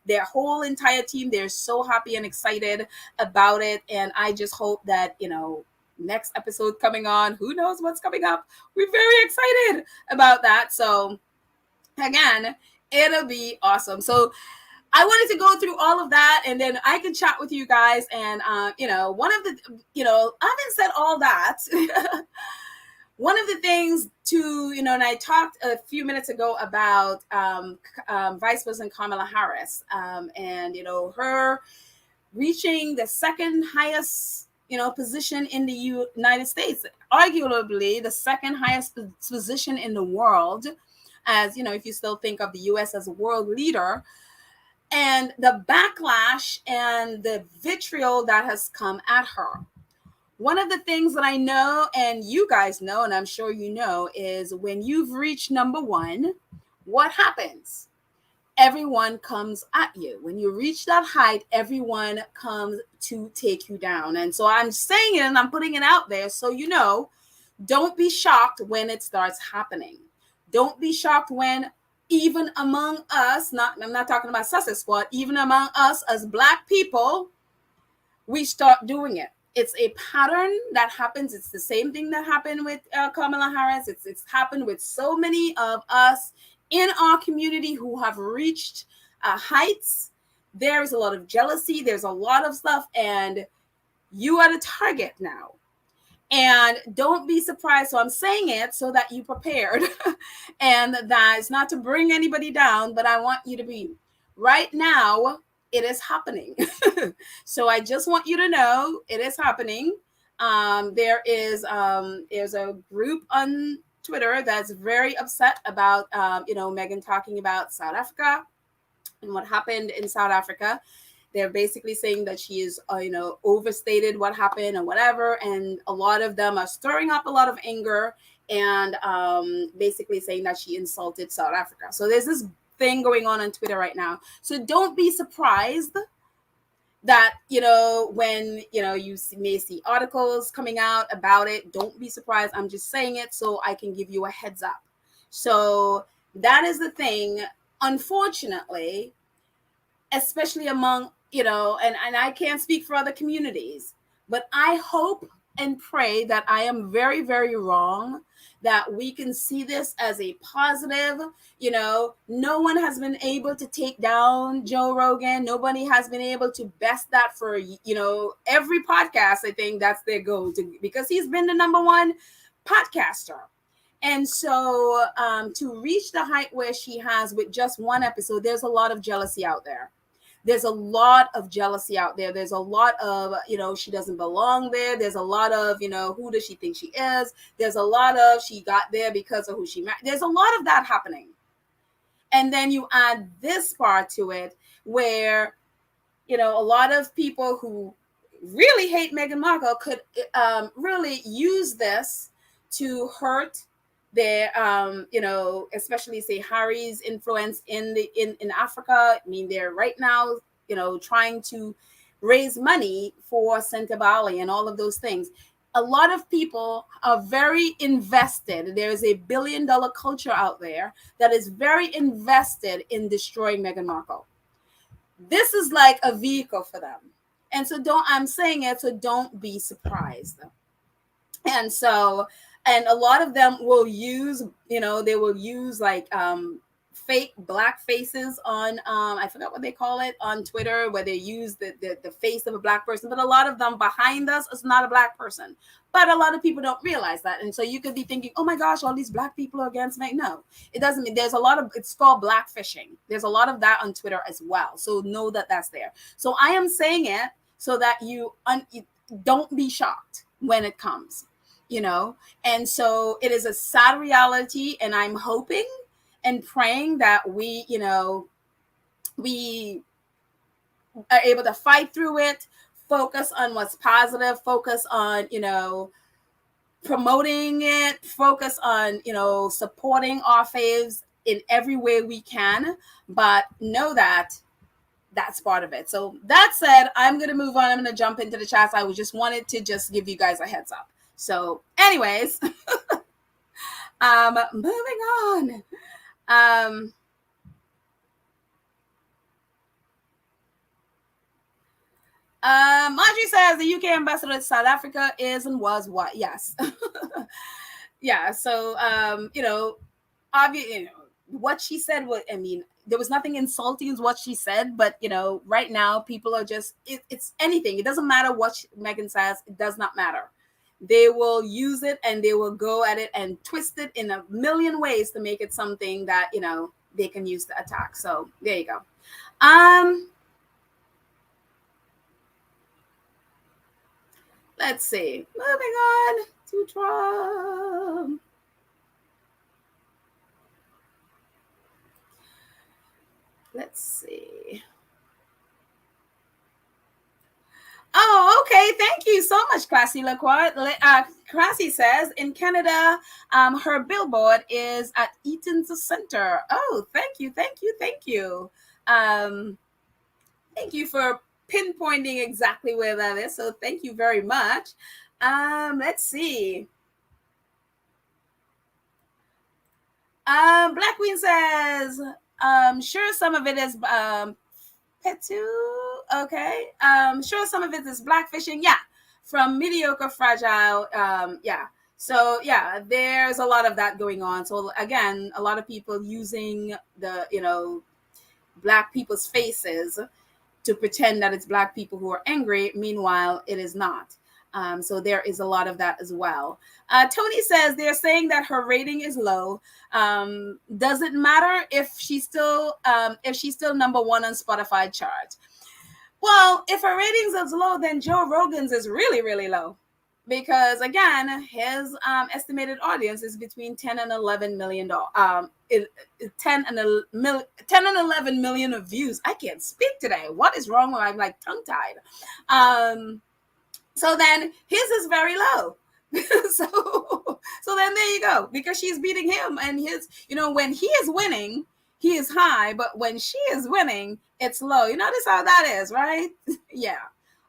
their whole entire team. They're so happy and excited about it. And I just hope that, next episode coming on, who knows what's coming up. We're very excited about that. So again, it'll be awesome. So I wanted to go through all of that, and then I can chat with you guys. And one of the, having said all that, one of the things to, and I talked a few minutes ago about Vice President Kamala Harris, and her reaching the second highest position in the United States, arguably the second highest position in the world. As if you still think of the U.S. as a world leader, and the backlash and the vitriol that has come at her. One of the things that I know, and you guys know, and I'm sure you know, is when you've reached number one, what happens? Everyone comes at you. When you reach that height, everyone comes to take you down. And so I'm saying it and I'm putting it out there so don't be shocked when it starts happening. Don't be shocked when, even among us, I'm not talking about SUSSEX Squad, even among us as Black people, we start doing it. it's a pattern that happens. It's the same thing that happened with Kamala Harris. It's happened with so many of us in our community who have reached heights. There's a lot of jealousy. There's a lot of stuff, and you are the target now. And don't be surprised. So I'm saying it so that you prepared, and that it's not to bring anybody down, but I want you to be right now. It is happening. So I just want you to know it is happening. There's a group on Twitter that's very upset about Meghan talking about South Africa and what happened in South Africa. They're basically saying that she is, overstated what happened and whatever. And a lot of them are stirring up a lot of anger and basically saying that she insulted South Africa. So there's this thing going on Twitter right now. So don't be surprised that, when, you may see articles coming out about it. Don't be surprised. I'm just saying it so I can give you a heads up. So that is the thing. Unfortunately, especially among, and I can't speak for other communities, but I hope and pray that I am very, very wrong, that we can see this as a positive. No one has been able to take down Joe Rogan. Nobody has been able to best that for, every podcast. I think that's their goal, because he's been the number one podcaster. And so to reach the height where she has with just one episode, there's a lot of jealousy out there. There's a lot of jealousy out there. There's a lot of, she doesn't belong there. There's a lot of, who does she think she is? There's a lot of, she got there because of who she met. There's a lot of that happening. And then you add this part to it where, a lot of people who really hate Meghan Markle could really use this to hurt their, especially say Harry's influence in Africa. I mean, they're right now, trying to raise money for Sentebale and all of those things. A lot of people are very invested. There is a $1 billion culture out there that is very invested in destroying Meghan Markle. This is like a vehicle for them. And so I'm saying it, so don't be surprised. And so, and a lot of them will use, they will use like fake black faces on, I forgot what they call it, on Twitter, where they use the face of a black person. But a lot of them behind us is not a black person. But a lot of people don't realize that. And so you could be thinking, oh my gosh, all these black people are against me. No, it doesn't mean. There's a lot of, it's called black fishing. There's a lot of that on Twitter as well. So know that that's there. So I am saying it so that you don't be shocked when it comes. And so it is a sad reality, and I'm hoping and praying that we are able to fight through it, focus on what's positive, focus on, promoting it, focus on, supporting our faves in every way we can, but know that that's part of it. So that said, I'm going to move on. I'm going to jump into the chats. I just wanted to just give you guys a heads up. So anyways, moving on. Marjorie says the UK ambassador to South Africa is and was what? Yes. Yeah. So, obviously, what she said was, there was nothing insulting in what she said, but, right now people are just, it's anything. It doesn't matter what Meghan says. It does not matter. They will use it and they will go at it and twist it in a million ways to make it something that, they can use to attack. So there you go. Let's see. Moving on to Trump. Let's see. Oh, okay. Thank you so much, Classy LaCroix. Classy says in Canada, her billboard is at Eaton's Center. Oh, thank you. Thank you. Thank you. Thank you for pinpointing exactly where that is. So thank you very much. Let's see. Black Queen says, sure, some of it is Petu. Okay. Sure, some of it is blackfishing. Yeah. from mediocre, fragile. Yeah. So yeah, there's a lot of that going on. So again, a lot of people using the, black people's faces to pretend that it's black people who are angry. Meanwhile, it is not. So there is a lot of that as well. Tony says they're saying that her rating is low. Does it matter if she's still number one on Spotify chart? Well, if her ratings is low, then Joe Rogan's is really, really low. Because again, his estimated audience is between 10 and 11 million. 10 and 11 million of views. I can't speak today. What is wrong with me? I'm like tongue tied. So then his is very low. so then there you go, because she's beating him, and his, when he is winning, he is high, but when she is winning, it's low. You notice how that is, right? Yeah.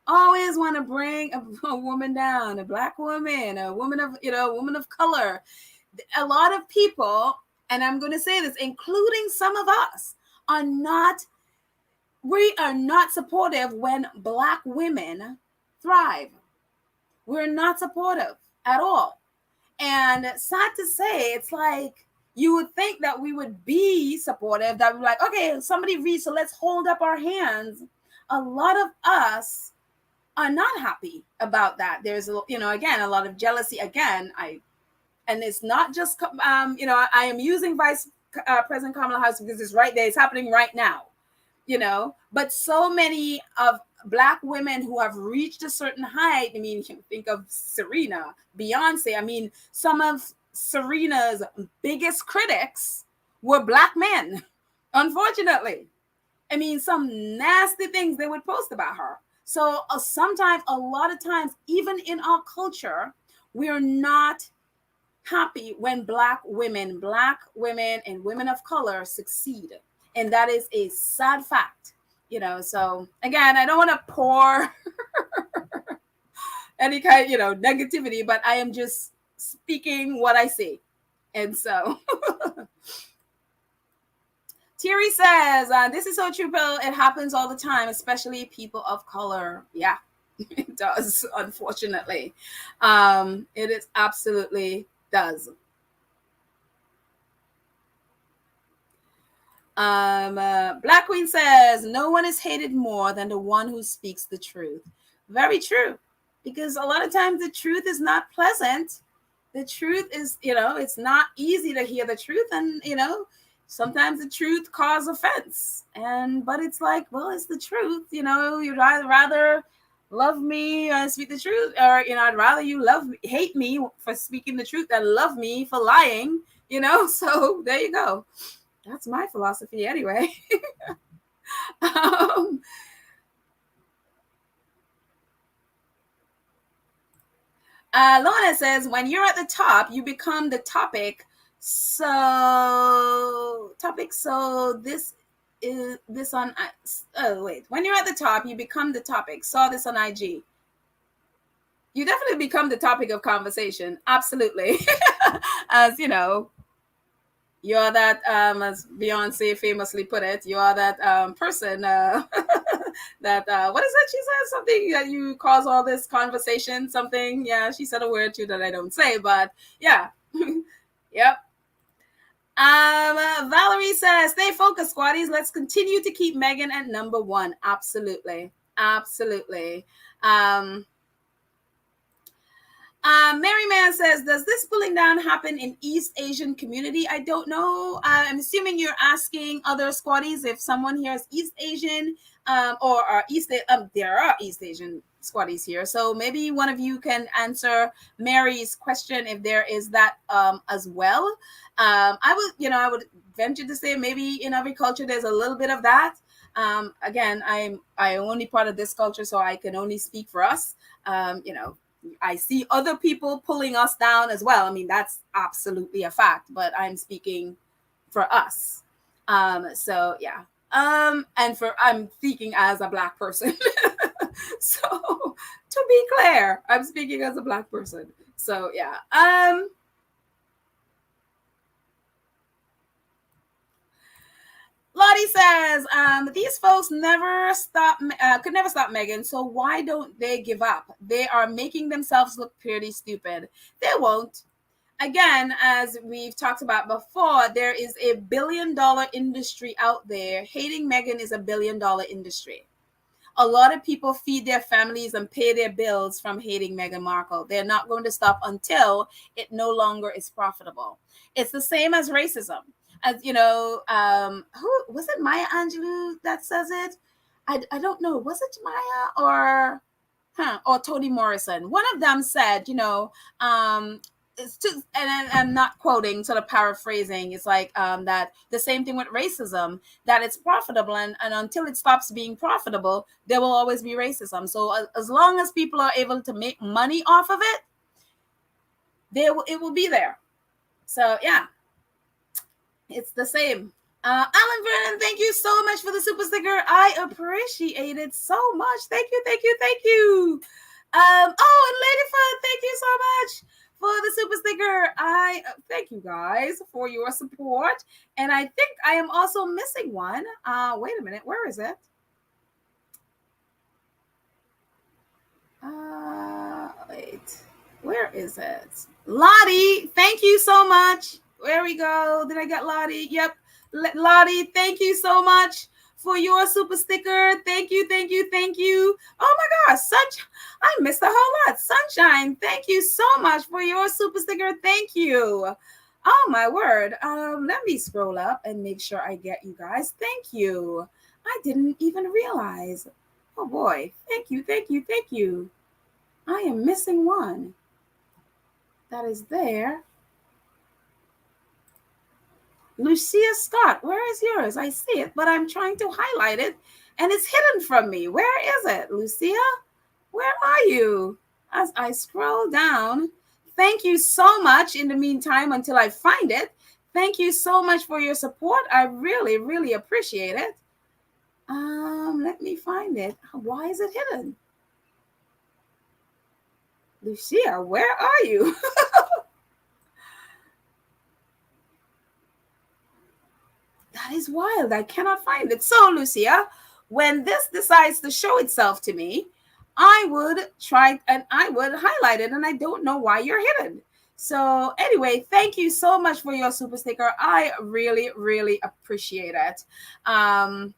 Always want to bring a woman down, a black woman, a woman of, woman of color. A lot of people, and I'm going to say this, including some of us, we are not supportive when black women thrive. We're not supportive at all. And sad to say, it's like, you would think that we would be supportive, that we're like, okay, somebody reads, so let's hold up our hands. A lot of us are not happy about that. There's, again, a lot of jealousy. Again, and it's not just, I am using Vice President Kamala Harris because it's right there. It's happening right now, but so many of black women who have reached a certain height. I mean, you can think of Serena, Beyonce. I mean, some of Serena's biggest critics were black men, unfortunately. I mean, some nasty things they would post about her. So sometimes, a lot of times, even in our culture, we're not happy when black women and women of color succeed. And that is a sad fact, So again, I don't want to pour any kind, negativity, but I am just speaking what I see. And so Thierry says, this is so true, Bill. It happens all the time, especially people of color. Yeah, it does, unfortunately. It is absolutely does. Black Queen says, no one is hated more than the one who speaks the truth. Very true. Because a lot of times the truth is not pleasant. The truth is, it's not easy to hear the truth. And, sometimes the truth causes offense. But it's like, well, it's the truth. You'd rather love me or speak the truth. Or, I'd rather you hate me for speaking the truth than love me for lying, So there you go. That's my philosophy anyway. Lorna says, when you're at the top, you become the topic. So this is this on. When you're at the top, you become the topic. Saw this on IG. You definitely become the topic of conversation. Absolutely. As you're that, as Beyonce famously put it, you are that person that, what is it? She said something that you cause all this conversation, something. Yeah, she said a word too that I don't say, but yeah. Yep. Valerie says, stay focused, squaddies. Let's continue to keep Meghan at number one. Absolutely. Absolutely. Maryman says, does this pulling down happen in East Asian community? I don't know. I'm assuming you're asking other squaddies if someone here is East Asian or are there are East Asian squaddies here. So maybe one of you can answer Mary's question if there is that as well. I would venture to say maybe in every culture there's a little bit of that. Again, I'm only part of this culture, so I can only speak for us. I see other people pulling us down as well. I mean, that's absolutely a fact, but I'm speaking for us. So yeah. And I'm speaking as a Black person. So to be clear, I'm speaking as a Black person. So yeah. Lottie says, these folks could never stop Meghan, so why don't they give up? They are making themselves look pretty stupid. They won't. Again, as we've talked about before, there is a $1 billion industry out there. Hating Meghan is a $1 billion industry. A lot of people feed their families and pay their bills from hating Meghan Markle. They're not going to stop until it no longer is profitable. It's the same as racism. As you know, who was it? Maya Angelou that says it. I don't know. Was it Maya or Toni Morrison? One of them said, it's just, and I'm not quoting, sort of paraphrasing. It's like that the same thing with racism, that it's profitable, and until it stops being profitable, there will always be racism. So as long as people are able to make money off of it, it will be there. So yeah, it's the same. Alan Vernon, thank you so much for the super sticker. I appreciate it so much. Thank you, thank you, thank you. And Lady Fun, thank you so much for the super sticker. I thank you guys for your support. And I think I am also missing one. Wait a minute, where is it? Wait, where is it? Lottie, thank you so much. There we go. Did I get Lottie? Yep. Lottie, thank you so much for your super sticker. Thank you, thank you, thank you. Oh my gosh, I missed a whole lot. Sunshine, thank you so much for your super sticker. Thank you. Oh my word. Let me scroll up and make sure I get you guys. Thank you. I didn't even realize. Oh boy. Thank you, thank you, thank you. I am missing one. That is there. Lucia Scott, where is yours? I see it, but I'm trying to highlight it and it's hidden from me. Where is it, Lucia? Where are you? As I scroll down, thank you so much in the meantime until I find it. Thank you so much for your support. I really, really appreciate it. Let me find it. Why is it hidden? Lucia, where are you? That is wild. I cannot find it. So, Lucia, when this decides to show itself to me, I would try and I would highlight it, and I don't know why you're hidden. So anyway, thank you so much for your super sticker. I really, really appreciate it. And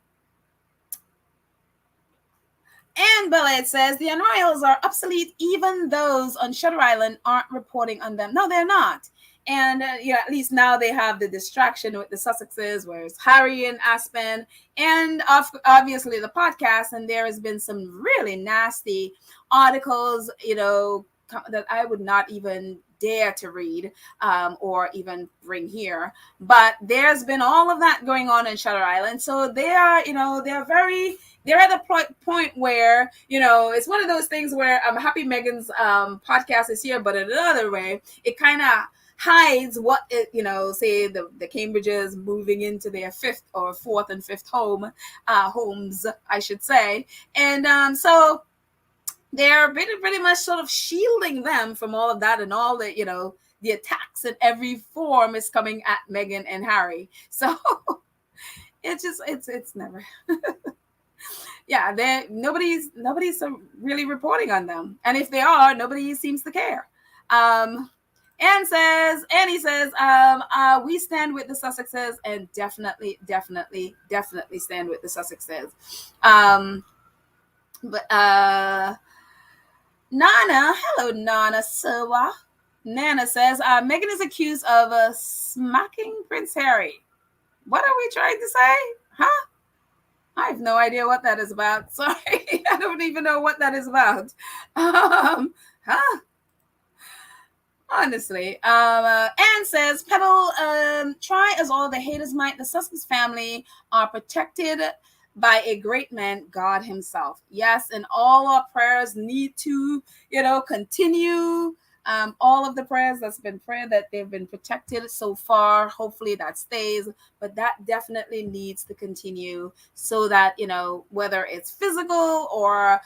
Bellet says the Unroyals are obsolete. Even those on Shutter Island aren't reporting on them. No, they're not. And at least now they have the distraction with the Sussexes, where it's Harry and Aspen, and obviously the podcast. And there has been some really nasty articles, that I would not even dare to read or even bring here. But there's been all of that going on in Shutter Island. So they are, they're at a point where, it's one of those things where I'm happy Meghan's podcast is here, but in another way, it kind of hides what it, say the Cambridges moving into their fourth and fifth homes, I should say. And so they're pretty much sort of shielding them from all of that, and all the, the attacks in every form is coming at Meghan and Harry. So it's never, yeah, nobody's really reporting on them. And if they are, nobody seems to care. Annie says, we stand with the Sussexes, and definitely stand with the Sussexes. Nana, hello, Nana Sawa. Nana says, Meghan is accused of smacking Prince Harry. What are we trying to say? Huh? I have no idea what that is about. Sorry, I don't even know what that is about. Huh? Honestly. Anne says, Petal, try as all the haters might, the Sussex family are protected by a great man, God himself. Yes, and all our prayers need to, continue. All of the prayers that's been prayed, that they've been protected so far. Hopefully that stays, but that definitely needs to continue, so that, whether it's physical or,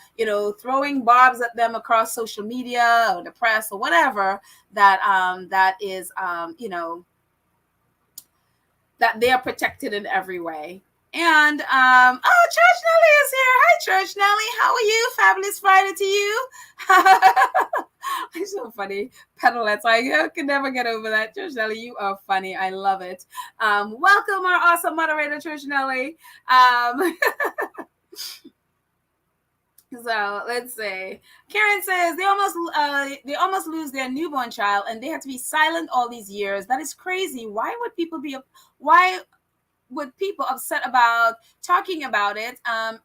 throwing barbs at them across social media or the press or whatever, that is, that they are protected in every way. And oh, Church Nelly is here. Hi, Church Nelly. How are you? Fabulous Friday to you. It's so funny. Pedalettes. I can never get over that. Church Nelly, you are funny. I love it. Welcome, our awesome moderator, Church Nelly. So let's see. Karen says they almost lose their newborn child and they have to be silent all these years. That is crazy. Why would people upset about talking about it? About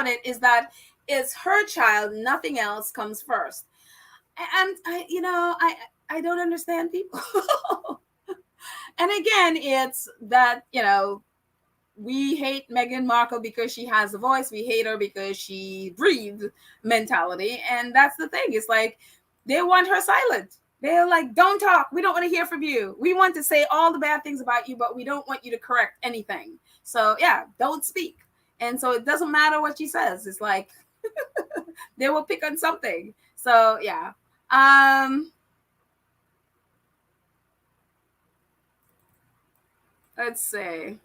it is that it's her child. Nothing else comes first. And I don't understand people. And again, it's that we hate Meghan Markle because she has a voice. We hate her because she breathes mentality. And that's the thing. It's like they want her silent. They're like, don't talk. We don't want to hear from you. We want to say all the bad things about you, but we don't want you to correct anything. So yeah, don't speak. And so it doesn't matter what she says. It's like they will pick on something. So yeah. Let's see.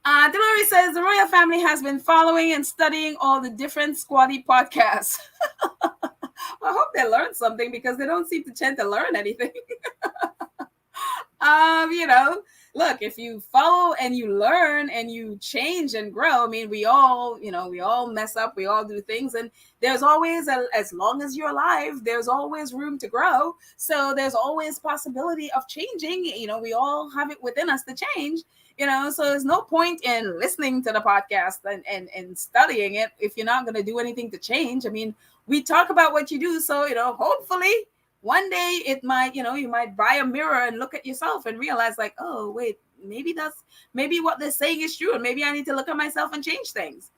Dolores says the royal family has been following and studying all the different squatty podcasts. I hope they learned something because they don't seem to tend to learn anything. Look, if you follow and you learn and you change and grow, I mean, we all mess up, we all do things, and there's always, as long as you're alive, there's always room to grow. So there's always possibility of changing. We all have it within us to change. So there's no point in listening to the podcast and studying it if you're not going to do anything to change. I mean, we talk about what you do. So, hopefully one day it might, you might buy a mirror and look at yourself and realize like, oh, wait, maybe what they're saying is true. And maybe I need to look at myself and change things.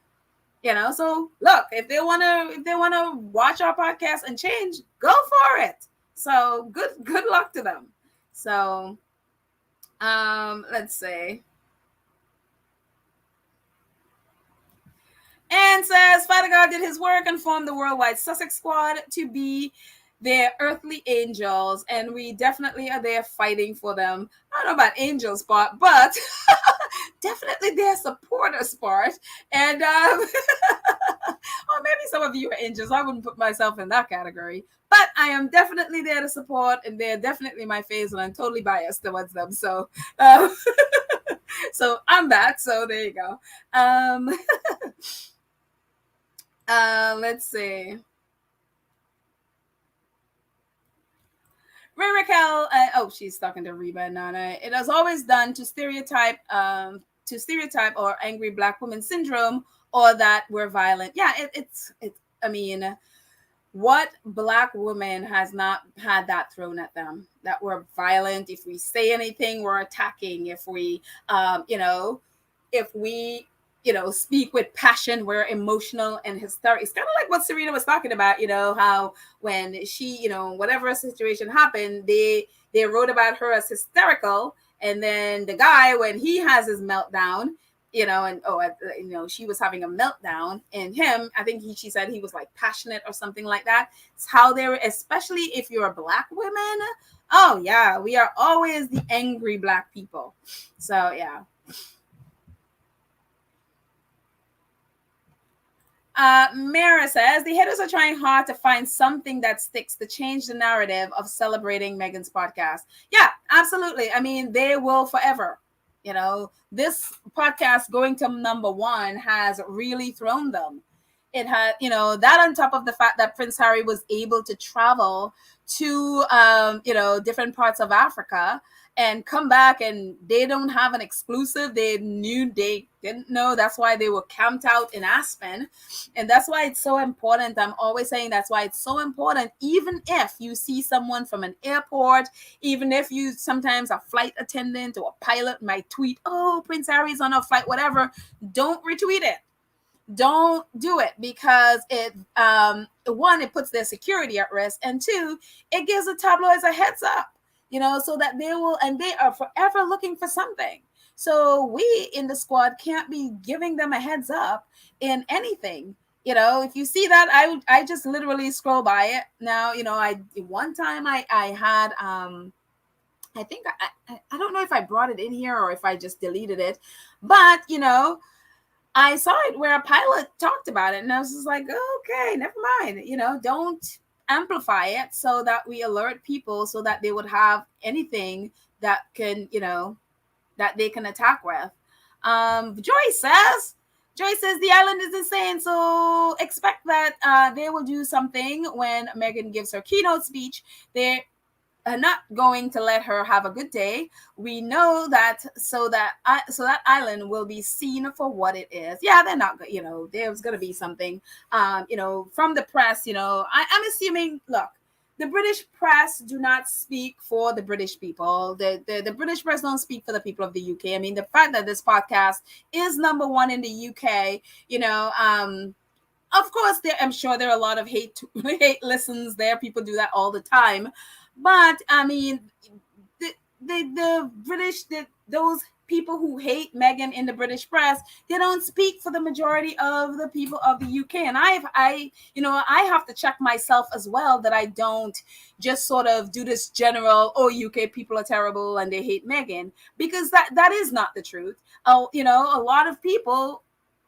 So look, if they want to watch our podcast and change, go for it. So good luck to them. So, let's see. And says, Father God did his work and formed the worldwide Sussex squad to be their earthly angels. And we definitely are there fighting for them. I don't know about angels part, but definitely their supporters part. And or maybe some of you are angels. I wouldn't put myself in that category. But I am definitely there to support, and they're definitely my faves, and I'm totally biased towards them. So, so I'm that. So there you go. Let's see. Ray Raquel, she's talking to Reba and Nana. It has always done to stereotype or angry Black woman syndrome, or that we're violent. Yeah, it's. I mean, what Black woman has not had that thrown at them? That we're violent. If we say anything, we're attacking. If we, speak with passion, we're emotional and hysterical. It's kind of like what Serena was talking about, how when she, whatever situation happened, they wrote about her as hysterical. And then the guy, when he has his meltdown, she was having a meltdown, and him, I think she said he was like passionate or something like that. It's how they're, especially if you're a Black woman. Oh yeah, we are always the angry Black people. So yeah. Mara says the haters are trying hard to find something that sticks to change the narrative of celebrating Meghan's podcast. Yeah, absolutely. I mean, they will forever. This podcast going to number one has really thrown them. It had, that on top of the fact that Prince Harry was able to travel to, different parts of Africa and come back, and they don't have an exclusive. They didn't know. That's why they were camped out in Aspen. And that's why it's so important. I'm always saying that's why it's so important. Even if you see someone from an airport, even if you sometimes a flight attendant or a pilot might tweet, oh, Prince Harry's on a flight, whatever, don't retweet it. Don't do it, because one, it puts their security at risk, and two, it gives the tabloids a heads up, so that they are forever looking for something. So we in the squad can't be giving them a heads up in anything, If you see that, I just literally scroll by it. Now, I one time I had I think I don't know if I brought it in here or if I just deleted it, but I saw it where a pilot talked about it, and I was just like, okay, never mind. Don't amplify it so that we alert people so that they would have anything that can, that they can attack with. Joy says the island is insane, so expect that they will do something when Meghan gives her keynote speech. They are not going to let her have a good day. We know that, so that island will be seen for what it is. Yeah, they're not. There's going to be something. From the press. I'm assuming. Look, the British press do not speak for the British people. The British press don't speak for the people of the UK. I mean, the fact that this podcast is number one in the UK, of course, I'm sure there are a lot of hate listens there. People do that all the time, but I mean, the British, those people who hate Meghan in the British press, they don't speak for the majority of the people of the UK. And I have to check myself as well that I don't just sort of do this general, UK people are terrible and they hate Meghan, because that is not the truth. A lot of people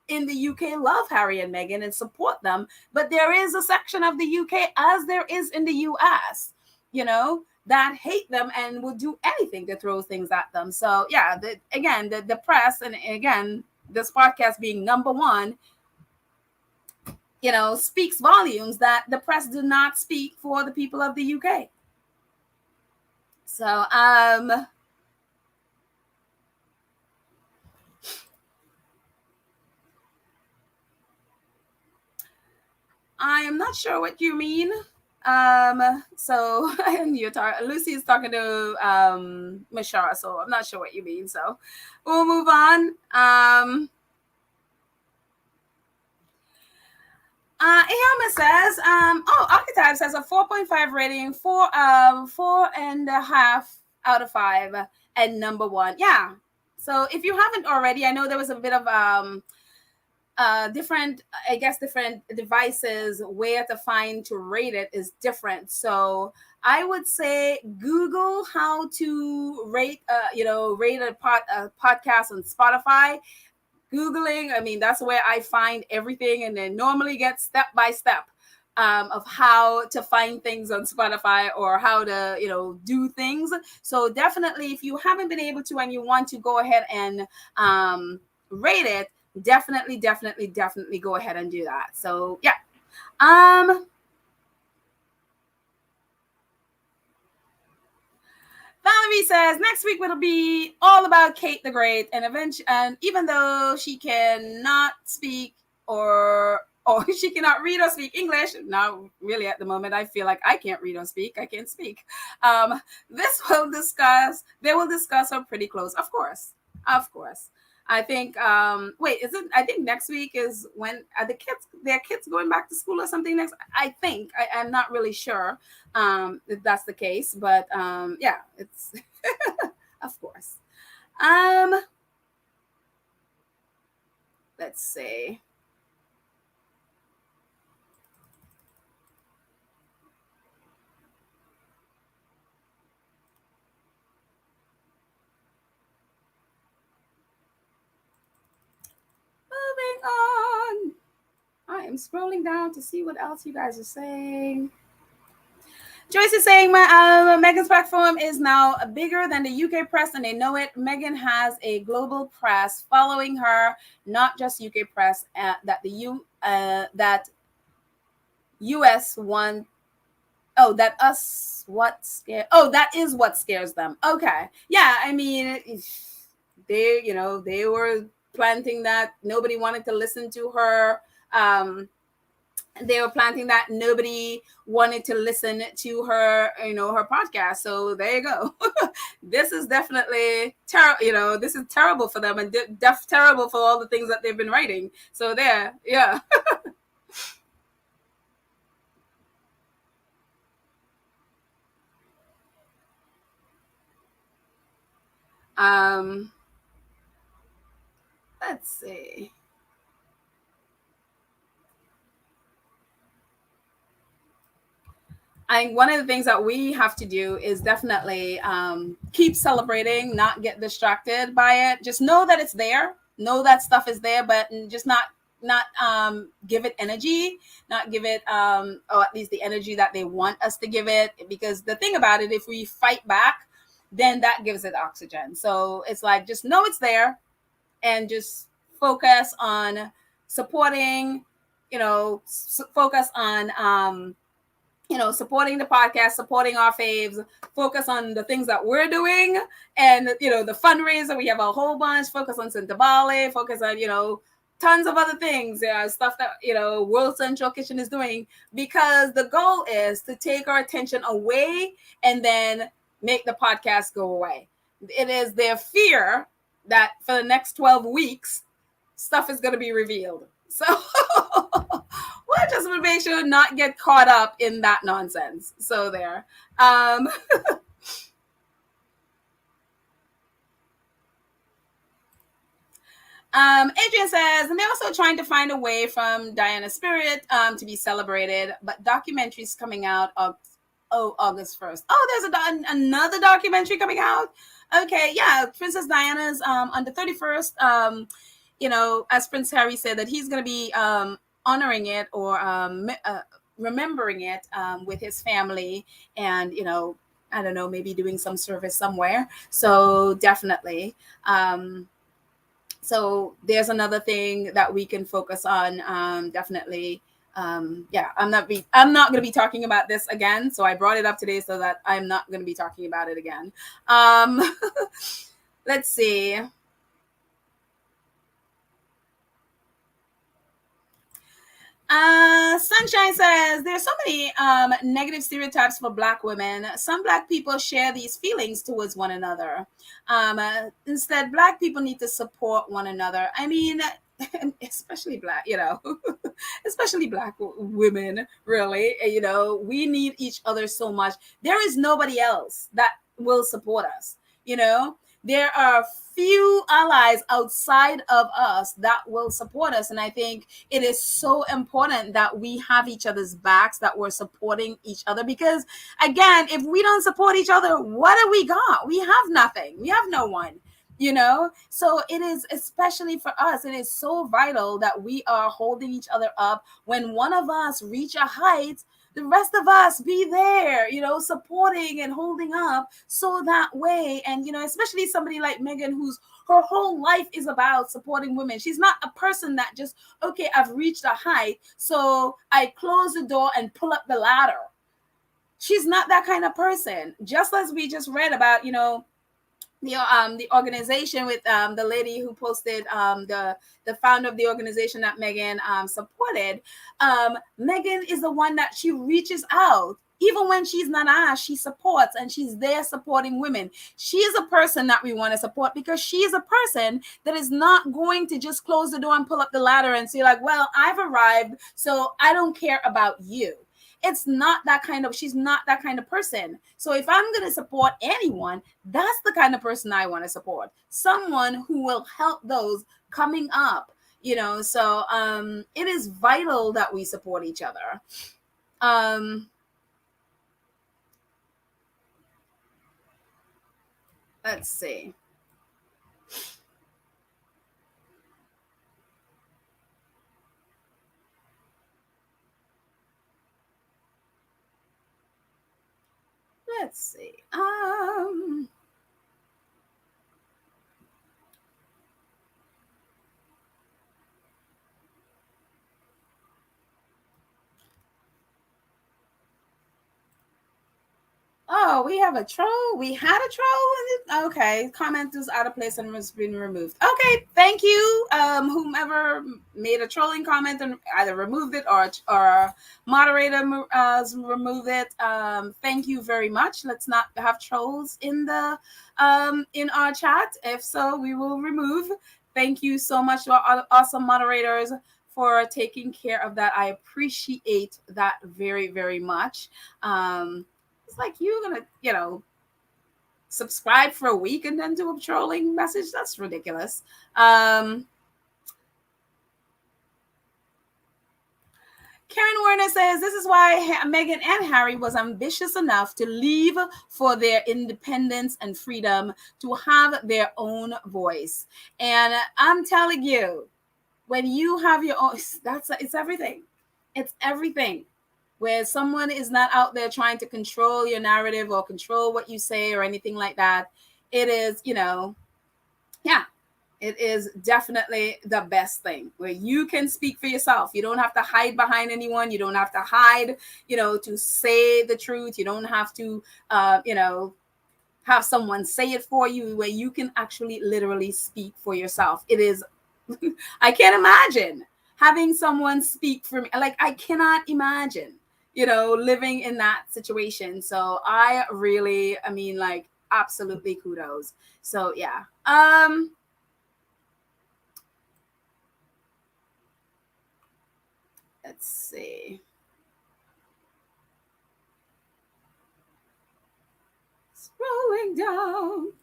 in the UK love Harry and Meghan and support them, but there is a section of the UK, as there is in the US, that hate them and will do anything to throw things at them. So yeah, the press, and again, this podcast being number one, speaks volumes that the press do not speak for the people of the UK. So I am not sure what you mean. So and Lucy is talking to Mashara, so I'm not sure what you mean. So we'll move on. Ihama says, Archetypes has a 4.5 rating, 4.5 out of 5, and number one. Yeah. So if you haven't already, I know there was a bit of different devices where to find to rate it is different. So I would say Google how to rate rate a podcast on Spotify. Googling, I mean, that's where I find everything, and then normally get step by step of how to find things on Spotify or how to do things. So definitely, if you haven't been able to and you want to go ahead and rate it, definitely go ahead and do that. So yeah. Valerie says next week will be all about Kate the Great, and even though she cannot speak or she cannot read or speak English, not really at the moment. I feel like I can't read or speak. I can't speak. They will discuss her pretty close, of course. I think I think next week is when their kids going back to school or something next. I think I'm not really sure if that's the case, but yeah, it's of course. Let's see. Moving on. I am scrolling down to see what else you guys are saying. Joyce is saying Meghan's platform is now bigger than the UK press, and they know it. Meghan has a global press following her, not just UK press. That US one. Oh, that us what scare? Oh, that is what scares them. Okay, yeah. I mean, they were planting that nobody wanted to listen to her. They were planting that nobody wanted to listen to her, her podcast. So there you go. This is definitely terrible. This is terrible for them, and terrible for all the things that they've been writing. So there, yeah. Let's see. one of the things that we have to do is definitely keep celebrating, not get distracted by it. Just know that it's there, know that stuff is there, but just not give it energy, not give it or at least the energy that they want us to give it. Because the thing about it, if we fight back, then that gives it oxygen. So it's like, just know it's there and just focus on supporting, focus on supporting the podcast, supporting our faves, focus on the things that we're doing, and the fundraiser. We have a whole bunch. Focus on Sentebale, focus on tons of other things, stuff that World Central Kitchen is doing, because the goal is to take our attention away and then make the podcast go away. It is their fear that for the next 12 weeks, stuff is going to be revealed. So we'll just make sure not get caught up in that nonsense. So there. Adrian says, and they're also trying to find a way from Diana's spirit to be celebrated, but documentaries coming out August 1st. Oh, there's another documentary coming out. Okay, yeah, Princess Diana's on the 31st. As Prince Harry said, that he's going to be honoring it or remembering it with his family, and I don't know, maybe doing some service somewhere. So definitely. So there's another thing that we can focus on. Definitely. I'm not going to be talking about this again. So I brought it up today so that I'm not going to be talking about it again. Let's see. Sunshine says, there's so many negative stereotypes for Black women. Some Black people share these feelings towards one another. Instead, Black people need to support one another. I mean, especially Black, especially Black women, really. We need each other so much. There is nobody else that will support us. There are few allies outside of us that will support us. And I think it is so important that we have each other's backs, that we're supporting each other. Because again, if we don't support each other, what do we got? We have nothing. We have no one. So it is, especially for us, it is so vital that we are holding each other up. When one of us reach a height, the rest of us be there, supporting and holding up, so that way. And, especially somebody like Meghan, her whole life is about supporting women. She's not a person that just, okay, I've reached a height, so I close the door and pull up the ladder. She's not that kind of person. Just as we just read about, the organization with the lady who posted the founder of the organization that Meghan supported. Meghan is the one that she reaches out. Even when she's not asked, she supports, and she's there supporting women. She is a person that we want to support, because she is a person that is not going to just close the door and pull up the ladder and say like, well, I've arrived, so I don't care about you. She's not that kind of person. So if I'm going to support anyone, that's the kind of person I want to support. Someone who will help those coming up, so it is vital that we support each other. Let's see. Let's see. Oh, we have a troll. We had a troll. Okay, comment is out of place and has been removed. Okay, thank you. Whomever made a trolling comment and either removed it or moderator removed it. Thank you very much. Let's not have trolls in the in our chat. If so, we will remove. Thank you so much to our awesome moderators for taking care of that. I appreciate that very, very much. It's like, you're gonna, subscribe for a week and then do a trolling message. That's ridiculous. Karen Werner says this is why Meghan and Harry was ambitious enough to leave for their independence and freedom to have their own voice. And I'm telling you, when you have your own, it's everything. It's everything. Where someone is not out there trying to control your narrative or control what you say or anything like that. It is, yeah, it is definitely the best thing where you can speak for yourself. You don't have to hide behind anyone. You don't have to hide, to say the truth. You don't have to, have someone say it for you, where you can actually literally speak for yourself. It is, I can't imagine having someone speak for me. Like, I cannot imagine, living in that situation. So absolutely kudos. So yeah. Let's see. Scrolling down.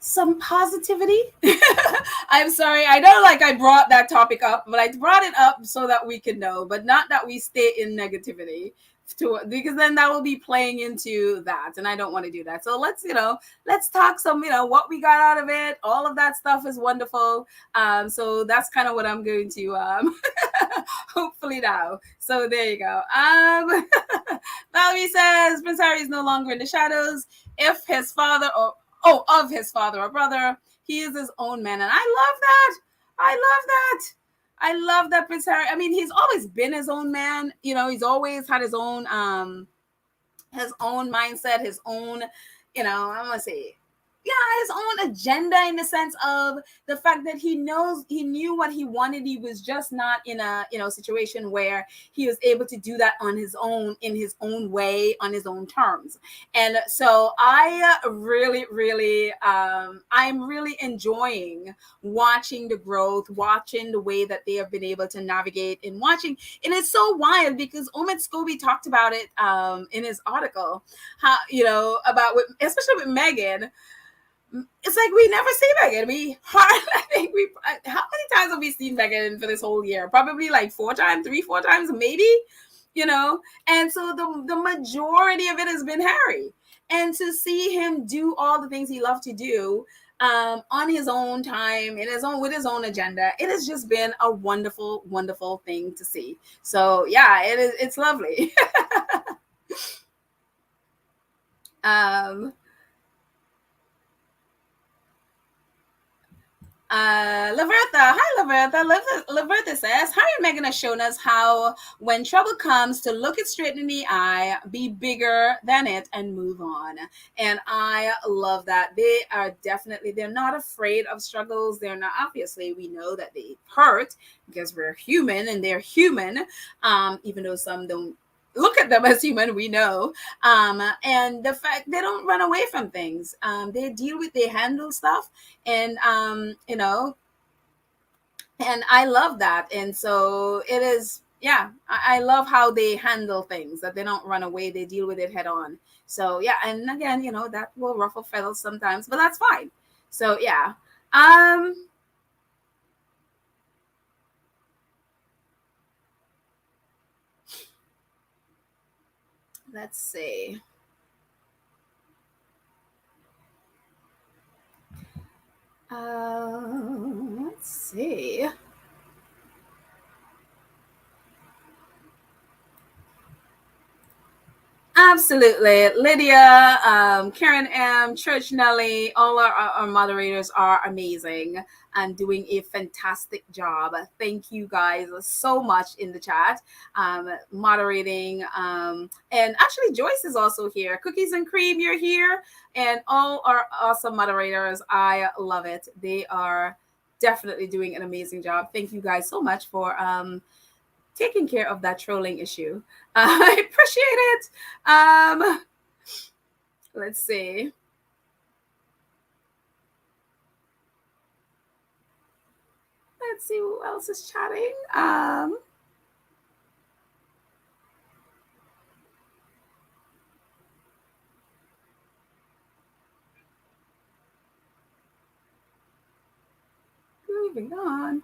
Some positivity. I'm sorry. I know, I brought that topic up, but I brought it up so that we can know, but not that we stay in negativity, because then that will be playing into that, and I don't want to do that. So let's talk some, what we got out of it. All of that stuff is wonderful. So that's kind of what I'm going to hopefully now. So there you go. Valerie says Prince Harry is no longer in the shadows. If his father of his father or brother, he is his own man. And I love that. I love that Prince Harry. I mean, he's always been his own man. He's always had his own mindset, his own, I want to say, his own agenda, in the sense of the fact that he knew what he wanted. He was just not in a situation where he was able to do that on his own, in his own way, on his own terms. And so I really I'm really enjoying watching the growth, watching the way that they have been able to navigate, and watching. And it's so wild because Omid Scobie talked about it in his article, how about especially with Meghan. It's like we never see Meghan. I think how many times have we seen Meghan for this whole year? Probably like 4 times, 3-4 times, maybe, And so the majority of it has been Harry. And to see him do all the things he loved to do on his own time, with his own agenda, it has just been a wonderful, wonderful thing to see. So yeah, it's lovely. Lavertha. Hi, Lavertha. Lavertha says, Harry and Meghan have shown us how, when trouble comes, to look it straight in the eye, be bigger than it, and move on. And I love that. They're not afraid of struggles. They're not, obviously, we know that they hurt because we're human and they're human, even though some don't look at them as human, we know. And the fact they don't run away from things. They handle stuff, and and I love that. And so it is, I love how they handle things, that they don't run away, they deal with it head on. So yeah, and again, that will ruffle feathers sometimes, but that's fine. So yeah. Let's see. Let's see. Absolutely. Lydia, Karen M, Church Nelly, all our moderators are amazing and doing a fantastic job. Thank you guys so much in the chat, moderating. And actually, Joyce is also here. Cookies and Cream, you're here. And all our awesome moderators. I love it. They are definitely doing an amazing job. Thank you guys so much for taking care of that trolling issue. I appreciate it. Let's see. let's see who else is chatting. Moving on.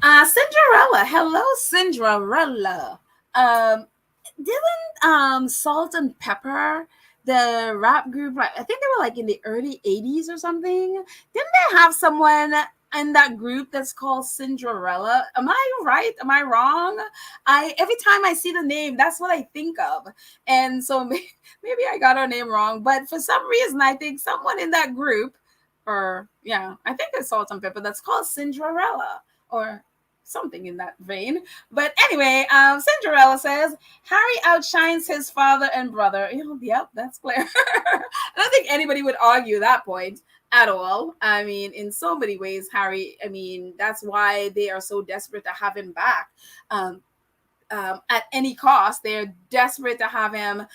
Cinderella. Hello, Cinderella. Um, didn't Salt and Pepper, the rap group, like I think they were like in the early 80s or something? Didn't they have someone in that group that's called Cinderella? Am I right? Am I wrong? I every time I see the name, that's what I think of. And so maybe I got her name wrong, but for some reason I think someone in that group, or yeah, I think it's Salt and Pepper, that's called Cinderella or something in that vein. But anyway, Cinderella says Harry outshines his father and brother. Yep, that's clear. I don't think anybody would argue that point at all. I mean, in so many ways, Harry, I mean, that's why they are so desperate to have him back. At any cost, they're desperate to have him.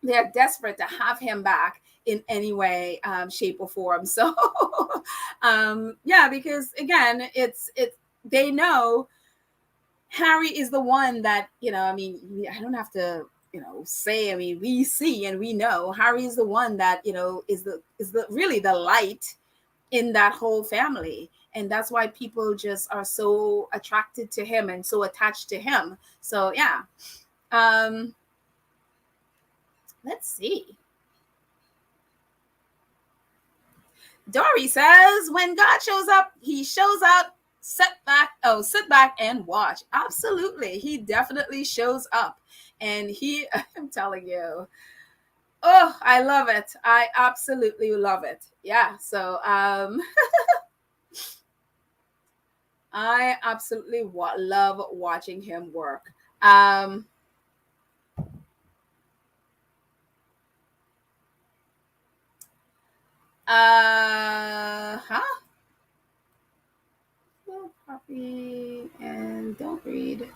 They're desperate to have him back in any way, shape, or form. So, yeah, because again, it's they know Harry is the one that I mean, I don't have to say. I mean, we see and we know Harry is the one that is the really the light in that whole family, and that's why people just are so attracted to him and so attached to him. So yeah. Let's see. Dory says, when God shows up, he shows up. Sit back and watch. Absolutely. He definitely shows up. And I'm telling you, oh, I love it. I absolutely love it. Yeah. So I absolutely love watching him work. Huh? Copy and don't read.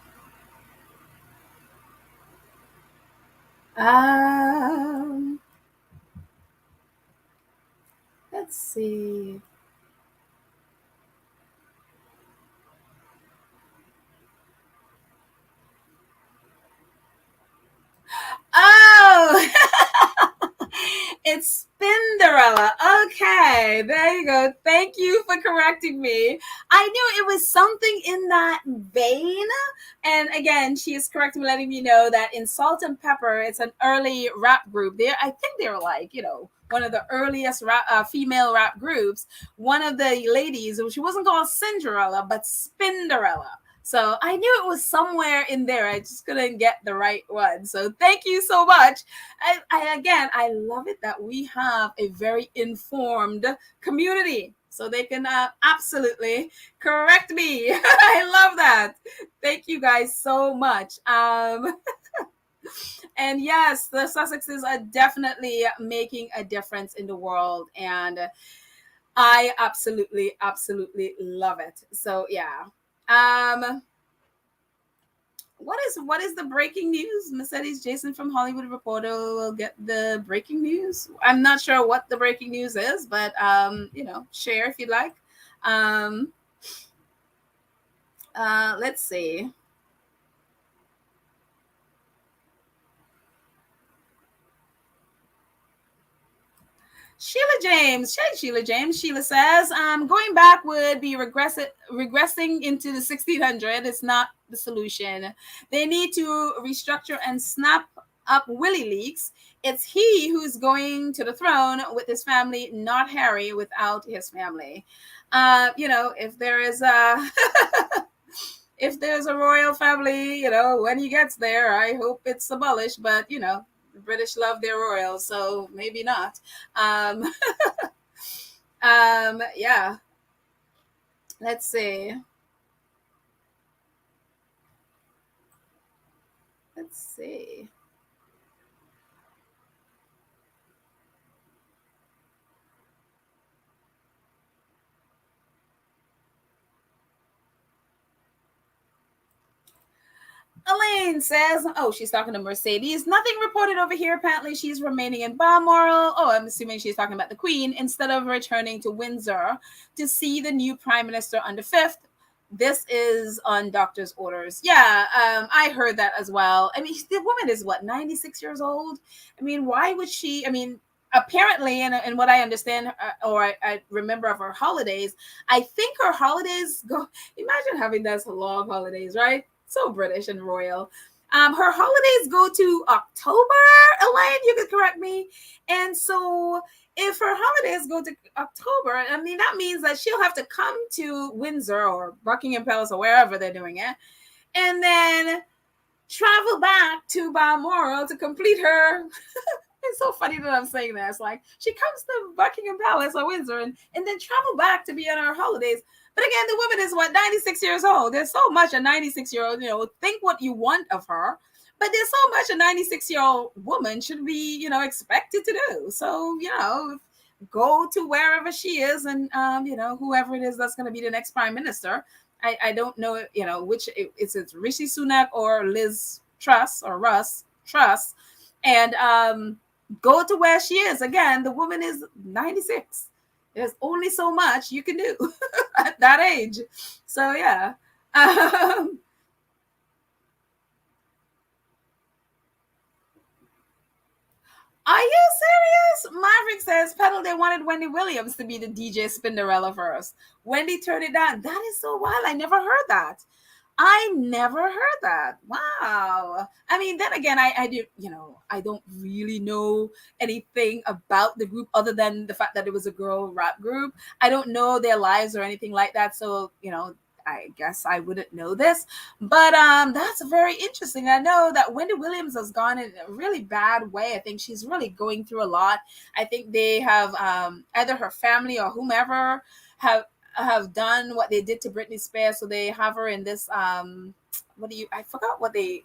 Um, let's see. Oh, it's Spinderella. Okay, there you go. Thank you for correcting me. I knew it was something in that vein. And again, she is correct in letting me know that in Salt and Pepper, it's an early rap group. I think they were like, one of the earliest female rap groups. One of the ladies, she wasn't called Cinderella, but Spinderella. So I knew it was somewhere in there. I just couldn't get the right one. So thank you so much. I love it that we have a very informed community. So they can absolutely correct me. I love that. Thank you guys so much. And yes, the Sussexes are definitely making a difference in the world. And I absolutely, absolutely love it. So yeah. What is the breaking news? Mercedes Jason from Hollywood Reporter will get the breaking news. I'm not sure what the breaking news is, but share if you'd like. Let's see. Sheila James. Hey, Sheila James. Sheila says, going back would be regressing into the 1600. It's not the solution. They need to restructure and snap up Willie Leaks. It's he who's going to the throne with his family, not Harry without his family. If there is a if there's a royal family, when he gets there, I hope it's abolished. But the British love their royals, so maybe not. Um, yeah. Let's see. Let's see. Elaine says, oh, she's talking to Mercedes. Nothing reported over here. Apparently, she's remaining in Balmoral. Oh, I'm assuming she's talking about the Queen instead of returning to Windsor to see the new Prime Minister on the 5th. This is on doctor's orders. Yeah, I heard that as well. I mean, the woman is what, 96 years old? I mean, why would she? I mean, apparently, and what I understand, or I remember of her holidays, I think her holidays go, imagine having those long holidays, right? So British and royal. Her holidays go to October, Elaine, you could correct me. And so if her holidays go to October, I mean, that means that she'll have to come to Windsor or Buckingham Palace or wherever they're doing it, and then travel back to Balmoral to complete her. It's so funny that I'm saying that. It's like she comes to Buckingham Palace or Windsor and then travel back to be on her holidays. But again, the woman is what, 96 years old. There's so much a 96-year-old, think what you want of her. But there's so much a 96-year-old woman should be, expected to do. So, go to wherever she is and, whoever it is that's going to be the next prime minister. I don't know, which it's Rishi Sunak or Liz Truss or Russ Truss. And go to where she is. Again, the woman is 96. There's only so much you can do at that age. So, yeah. Are you serious? Maverick says, Pedal, they wanted Wendy Williams to be the DJ Spinderella first. Wendy turned it down. That is so wild. I never heard that. I never heard that. Wow. I mean, then again, I do, I don't really know anything about the group other than the fact that it was a girl rap group. I don't know their lives or anything like that. So, I guess I wouldn't know this. But that's very interesting. I know that Wendy Williams has gone in a really bad way. I think she's really going through a lot. I think they have either her family or whomever have done what they did to Britney Spears, so they have her in this I forgot what they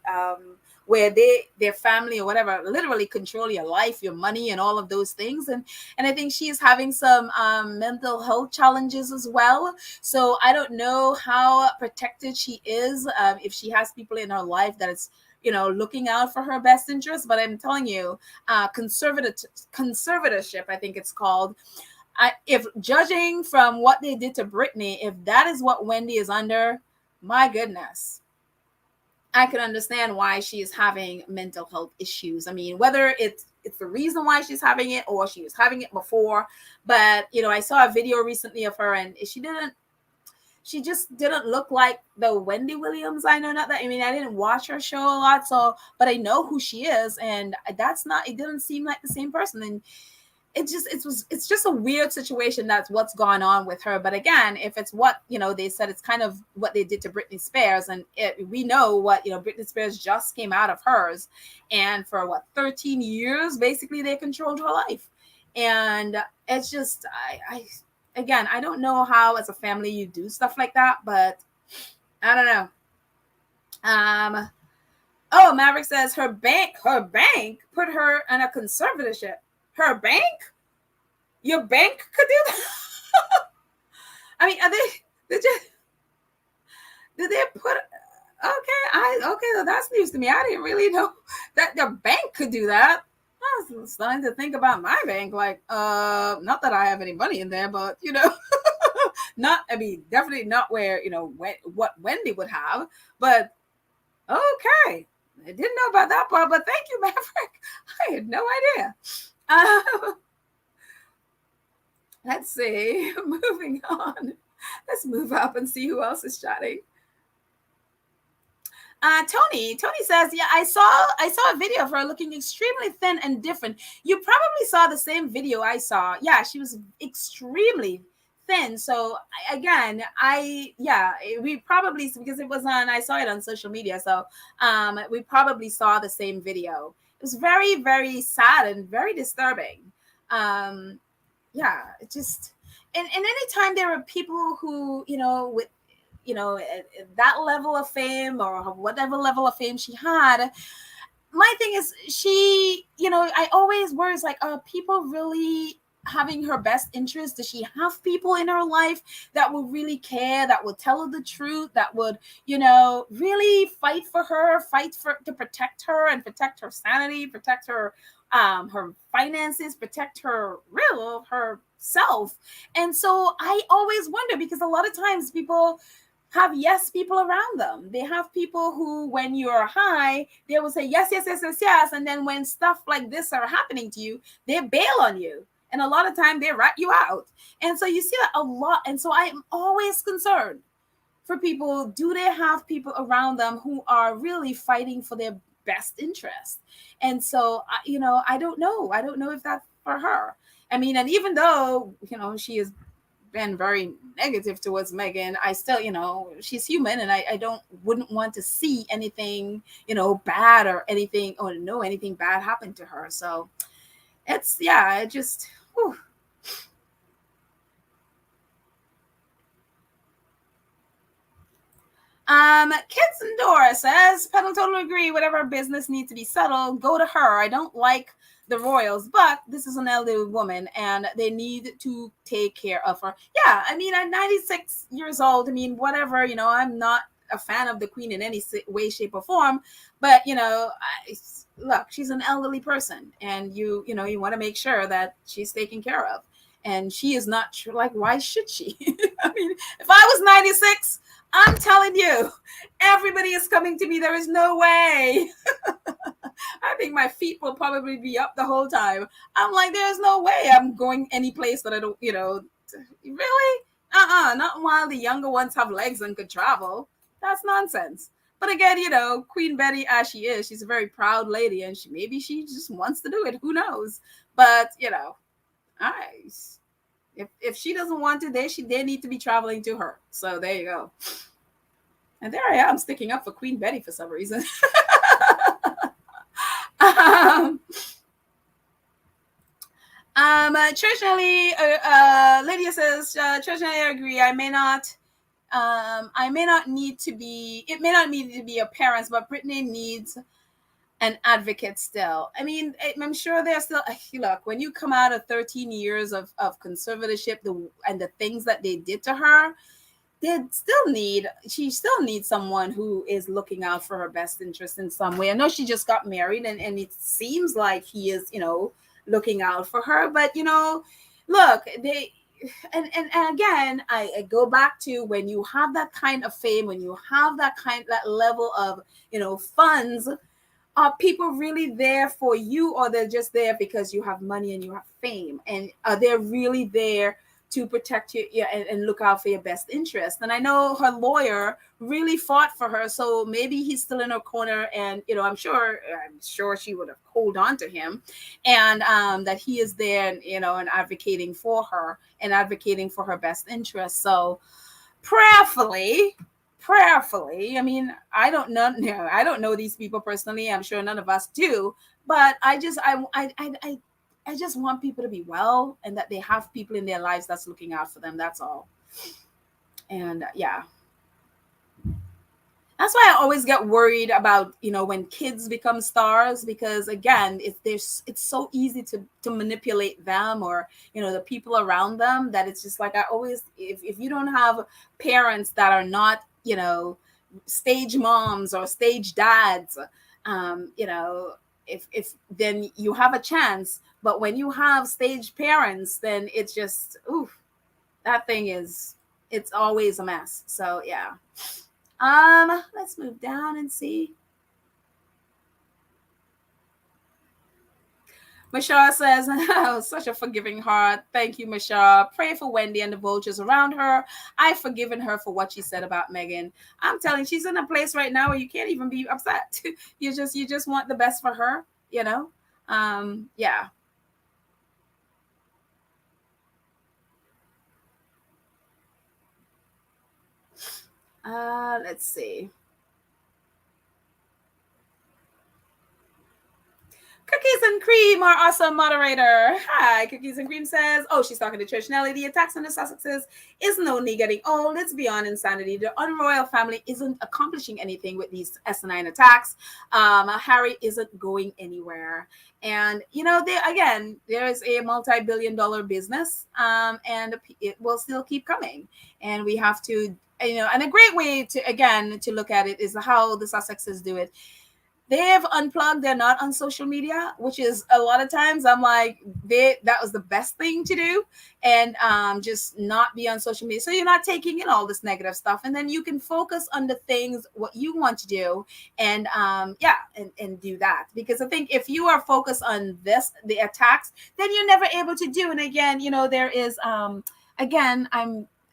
where their family or whatever literally control your life, your money, and all of those things, and I think she is having some mental health challenges as well. So I don't know how protected she is, if she has people in her life that is looking out for her best interest. But I'm telling you, conservatorship, I think it's called. If judging from what they did to Britney, if that is what Wendy is under, my goodness, I can understand why she is having mental health issues. I mean, whether it's the reason why she's having it or she was having it before. But, I saw a video recently of her and she just didn't look like the Wendy Williams I know. Not that, I mean, I didn't watch her show a lot, but I know who she is, and it didn't seem like the same person. And it's just a weird situation. That's what's gone on with her. But again, if it's what they said, it's kind of what they did to Britney Spears, and we know what Britney Spears just came out of hers, and for 13 years basically they controlled her life. And it's just I don't know how as a family you do stuff like that, but I don't know. Oh, Maverick says her bank put her in a conservatorship. Her bank? Your bank could do that? I mean, did they put, okay, well, that's news to me. I didn't really know that the bank could do that. I was starting to think about my bank, like, not that I have any money in there, but, definitely not where, what Wendy would have, but okay. I didn't know about that part, but thank you, Maverick. I had no idea. Let's see. Moving on. Let's move up and see who else is chatting. Tony says, yeah, I saw a video of her looking extremely thin and different. You probably saw the same video I saw. Yeah, she was extremely thin. So again, we probably, because it was on, I saw it on social media. So we probably saw the same video. It was very, very sad and very disturbing. It just, and anytime there are people who, with, that level of fame or whatever level of fame she had, my thing is I always worry, like, are people really having her best interest? Does she have people in her life that will really care, that will tell her the truth, that would, really fight for her, fight for to protect her and protect her sanity, protect her finances, protect her self? And so I always wonder, because a lot of times people have yes people around them. They have people who, when you're high, they will say yes, yes, yes, yes, yes. And then when stuff like this are happening to you, they bail on you. And a lot of time they rat you out. And so you see that a lot. And so I am always concerned for people. Do they have people around them who are really fighting for their best interest? And so, I don't know. I don't know if that's for her. I mean, and even though, she is been very negative towards Meghan, I still, she's human, and I wouldn't want to see anything, bad or anything, or know anything bad happen to her. So it just, whew. Kids and Dora says, Pedal totally agree. Whatever business needs to be settled, go to her. I don't like the royals, but this is an elderly woman and they need to take care of her. Yeah, I mean, at 96 years old, I mean, whatever, I'm not a fan of the queen in any way, shape, or form, but look, she's an elderly person, and you want to make sure that she's taken care of, and she is not like, why should she? I mean, if I was 96, I'm telling you, everybody is coming to me. There is no way. I think my feet will probably be up the whole time. I'm like, there's no way I'm going any place that I don't, really? Not while the younger ones have legs and could travel. That's nonsense. But again, Queen Betty, as she is, she's a very proud lady, and maybe she just wants to do it. Who knows? But, if she doesn't want to, they need to be traveling to her. So there you go. And there I am sticking up for Queen Betty for some reason. Church Nelly, Lydia says, Church Nelly, I agree. I may not need to be, it may not need to be a parent, but Brittany needs an advocate still. I mean, I'm sure there's still, look, when you come out of 13 years of conservatorship, and the things that they did to her, she still needs someone who is looking out for her best interest in some way. I know she just got married, and it seems like he is, looking out for her, but look, they, and again, I go back to, when you have that kind of fame, when you have that level of, funds, are people really there for you, or they're just there because you have money and you have fame? And are they really there to protect you, and look out for your best interest? And I know her lawyer really fought for her, so maybe he's still in her corner, and I'm sure she would have hold on to him, and that he is there, and advocating for her, and advocating for her best interest. So prayerfully, I mean, I don't know these people personally. I'm sure none of us do, but I just want people to be well, and that they have people in their lives that's looking out for them. That's all. And that's why I always get worried about, when kids become stars, because again, it's so easy to manipulate them, or, the people around them, that it's just like, I always, if you don't have parents that are not, stage moms or stage dads, if then you have a chance. But when you have stage parents, then it's just, oof, that thing it's always a mess. So yeah. Let's move down and see. Michelle says, oh, such a forgiving heart. Thank you, Michelle. Pray for Wendy and the vultures around her. I've forgiven her for what she said about Meghan. I'm telling you, she's in a place right now where you can't even be upset. You just want the best for her, yeah. Let's see. Cookies and Cream, our awesome moderator. Hi, Cookies and Cream says, oh, she's talking to Trish Nelly. The attacks on the Sussexes isn't only getting old, it's beyond insanity. The unroyal family isn't accomplishing anything with these S9 attacks. Harry isn't going anywhere. And, there is a multi-billion-dollar business, and it will still keep coming. And we have to, and a great way to look at it is how the Sussexes do it. They've unplugged. They're not on social media, which is a lot of times I'm like, that was the best thing to do, and just not be on social media. So you're not taking in all this negative stuff, and then you can focus on the things what you want to do, and and do that. Because I think if you are focused on the attacks, then you're never able to do. And again, there is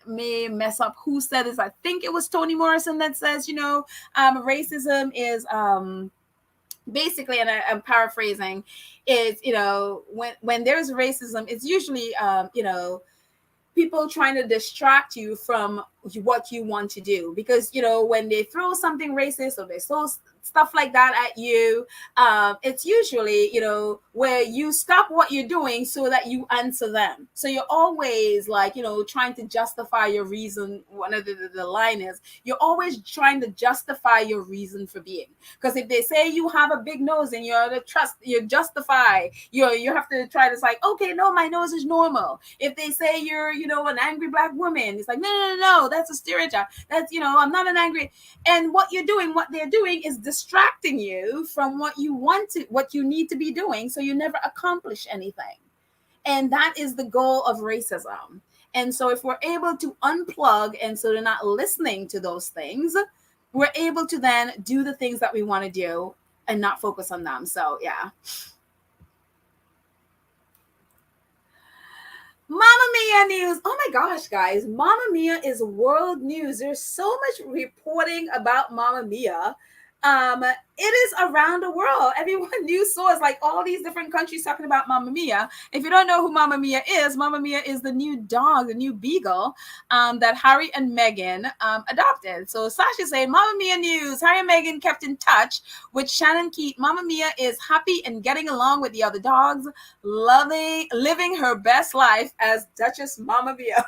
may mess up who said this. I think it was Toni Morrison that says, racism is basically, and I'm paraphrasing, is when there's racism, it's usually people trying to distract you from what you want to do. Because when they throw something racist or they throw stuff like that at you, it's usually where you stop what you're doing so that you answer them. So you're always like trying to justify your reason. One of the line is, you're always trying to justify your reason for being. Because if they say you have a big nose and you justify, you have to try to say, okay, no, my nose is normal. If they say you're an angry black woman, it's like, no, that's a stereotype. That's I'm not an angry. And what they're doing is distracting you from what you need to be doing, so you never accomplish anything. And that is the goal of racism. And so if we're able to unplug, and so they're not listening to those things, we're able to then do the things that we want to do and not focus on them. So yeah. Mamma Mia news. Oh my gosh, guys. Mamma Mia is world news. There's so much reporting about Mamma Mia. It is around the world. Everyone saw like all these different countries talking about Mamma Mia. If you don't know who Mamma Mia is the new dog, the new beagle that Harry and Meghan adopted. So Sasha saying, Mamma Mia news. Harry and Meghan kept in touch with Shannon Keat. Mamma Mia is happy and getting along with the other dogs, living her best life as Duchess Mamma Mia.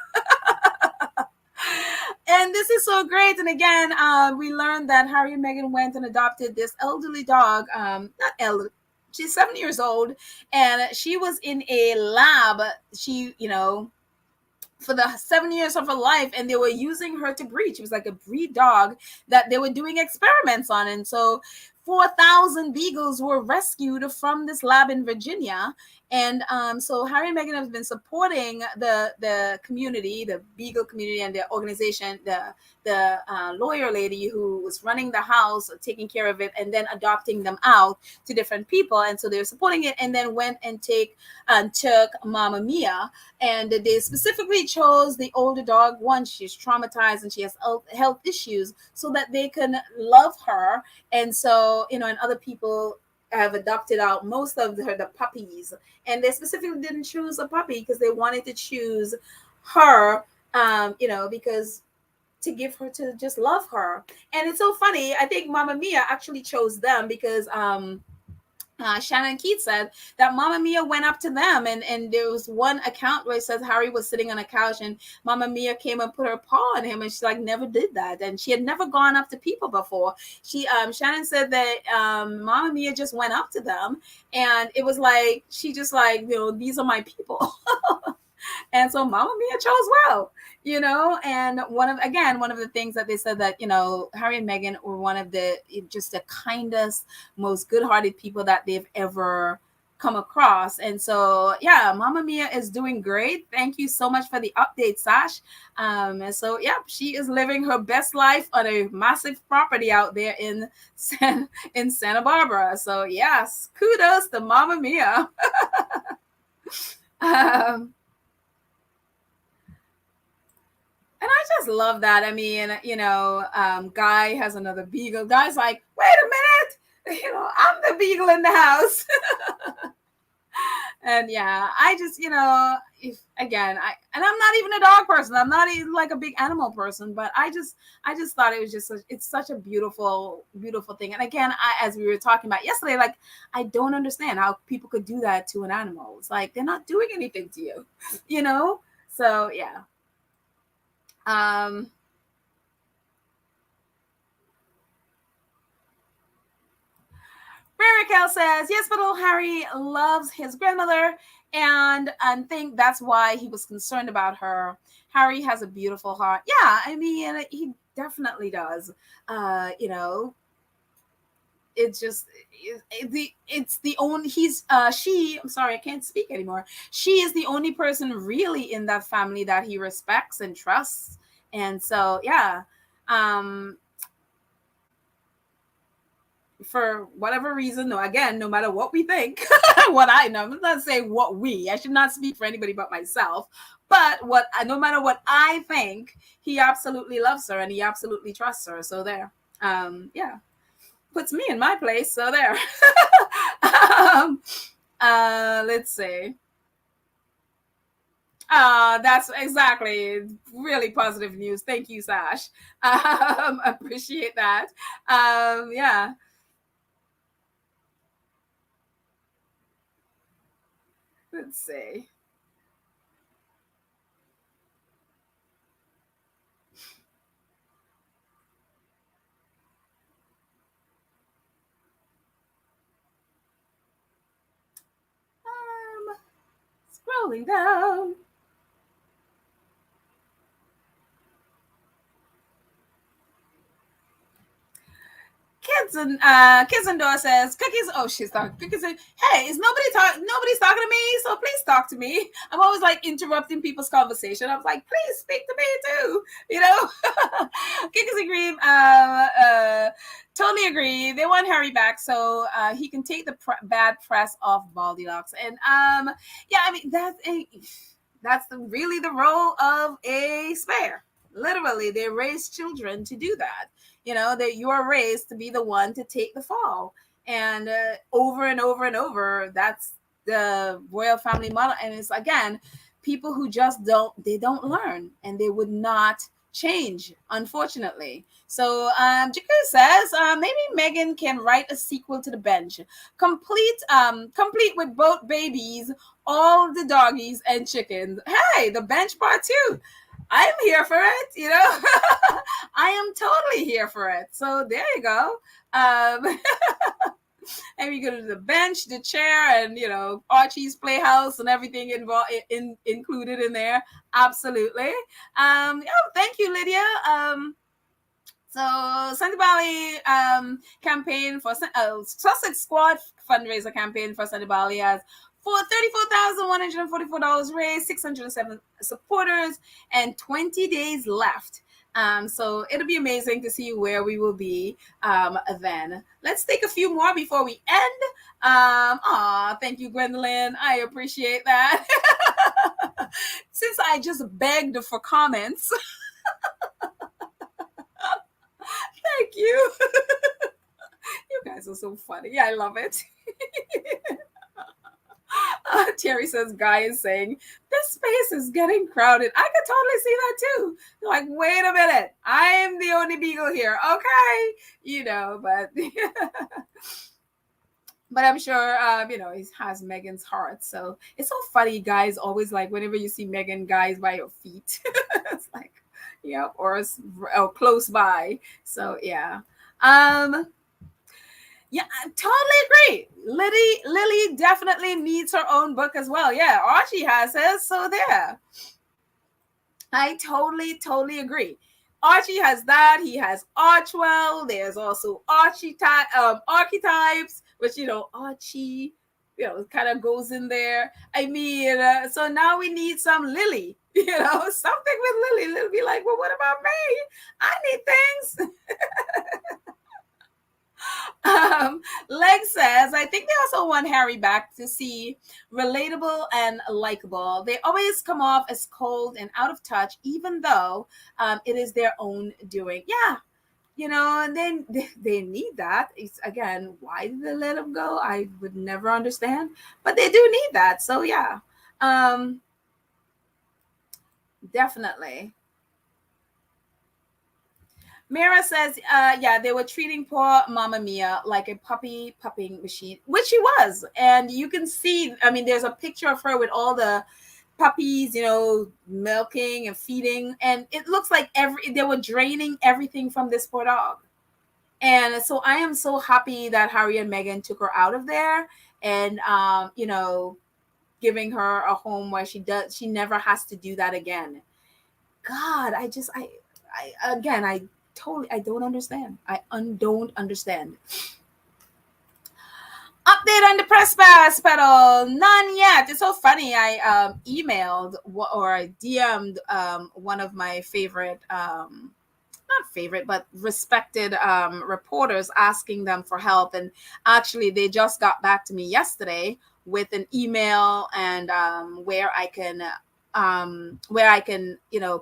And this is so great. And again, we learned that Harry and Meghan went and adopted this elderly dog. Not elderly. She's 7 years old, and she was in a lab. She, for the 7 years of her life, and they were using her to breed. She was like a breed dog that they were doing experiments on. And so 4,000 beagles were rescued from this lab in Virginia. And so Harry and Meghan have been supporting the community, the beagle community, and the organization, the lawyer lady who was running the house, taking care of it, and then adopting them out to different people. And so they're supporting it, and then went and took Mamma Mia. And they specifically chose the older dog. One, she's traumatized and she has health issues, so that they can love her. And so, and other people have adopted out most of the puppies, and they specifically didn't choose a puppy because they wanted to choose her, because to give her, to just love her. And it's so funny. I think Mamma Mia actually chose them because Shannon Keat said that Mamma Mia went up to them, and there was one account where it says Harry was sitting on a couch and Mamma Mia came and put her paw on him, and she never did that, and she had never gone up to people before. Shannon said that Mamma Mia just went up to them, and it was like she just these are my people. And so Mamma Mia chose well, and one of the things that they said that, Harry and Meghan were one of the kindest, most good-hearted people that they've ever come across. And so, yeah, Mamma Mia is doing great. Thank you so much for the update, Sash. And so, yeah, she is living her best life on a massive property out there in Santa Barbara. So, yes, kudos to Mamma Mia. And I just love that. I mean, Guy has another beagle. Guy's like, wait a minute, I'm the beagle in the house. And yeah, I just, if again, and I'm not even a dog person. I'm not even like a big animal person, but I just thought it was it's such a beautiful, beautiful thing. And again, as we were talking about yesterday, like I don't understand how people could do that to an animal. It's like they're not doing anything to you, you know? So yeah. Um, Raquel says, yes, but old Harry loves his grandmother and think that's why he was concerned about her. Harry has a beautiful heart. Yeah, I mean, he definitely does. You know, it's just it's the only she, I'm sorry, I can't speak anymore. She is the only person really in that family that he respects and trusts. And so yeah, um for whatever reason, no, again, no matter what we think, what I know, I'm not saying what I should not speak for anybody but myself, but no matter what I think, he absolutely loves her and he absolutely trusts her. So there, yeah, puts me in my place. So there. um, let's see. That's exactly really positive news. Thank you, Sash. Appreciate that. Yeah. Let's see. Um, Scrolling down. Kids and Door says cookies. Oh, she's talking. Cookies. Hey, is nobody talk? Nobody's talking to me, so please talk to me. I'm always like interrupting people's conversation. I was like, please speak to me too. You know. Cookies agree. Totally agree. They want Harry back so he can take the bad press off Goldilocks. And yeah, I mean that's really the role of a spare. Literally, they raise children to do that. That you are raised to be the one to take the fall. And over and over and over, that's the royal family model. And it's again, people who just don't learn, and they would not change, unfortunately. So Jakku says maybe Meghan can write a sequel to The Bench, complete with both babies, all the doggies and chickens. Hey, The Bench Part 2. I'm here for it, I am totally here for it. So there you go. And you go to the bench, the chair, and Archie's Playhouse and everything included in there. Absolutely. Thank you, Lydia. So Sentebale campaign for Sussex Squad fundraiser campaign for Sentebale has for $34,144 raised, 607 supporters, and 20 days left. So it'll be amazing to see where we will be then. Let's take a few more before we end. Thank you, Gwendolyn. I appreciate that. Since I just begged for comments. Thank you. You guys are so funny. Yeah, I love it. Terry says, Guy is saying, this space is getting crowded. I could totally see that too. Like, wait a minute. I am the only beagle here. Okay. But but I'm sure, he has Meghan's heart. So it's so funny, guys. Always like, whenever you see Meghan, guys by your feet. It's like, yeah, or close by. So yeah. Yeah, I totally agree. Lily definitely needs her own book as well. Yeah, Archie has his, so there. I totally agree. Archie has that. He has Archwell. There's also Archetypes, which Archie, kind of goes in there. I mean, so now we need some Lily. Something with Lily. Lily be like, well, what about me? I need things. Leg says, I think they also want Harry back to see relatable and likable. They always come off as cold and out of touch, even though it is their own doing. Yeah, And then they need that. It's again, why did they let him go? I would never understand, but they do need that. So yeah, definitely. Mira says, yeah, they were treating poor Mama Mia like a puppy pupping machine, which she was. And you can see, I mean, there's a picture of her with all the puppies, milking and feeding. And it looks like they were draining everything from this poor dog. And so I am so happy that Harry and Meghan took her out of there and, giving her a home where she never has to do that again. God, I totally, I don't understand. Don't understand. Update on the press pass pedal. None yet. It's so funny. I emailed or I DM'd one of my favorite, not favorite, but respected reporters, asking them for help. And actually, they just got back to me yesterday with an email and where I can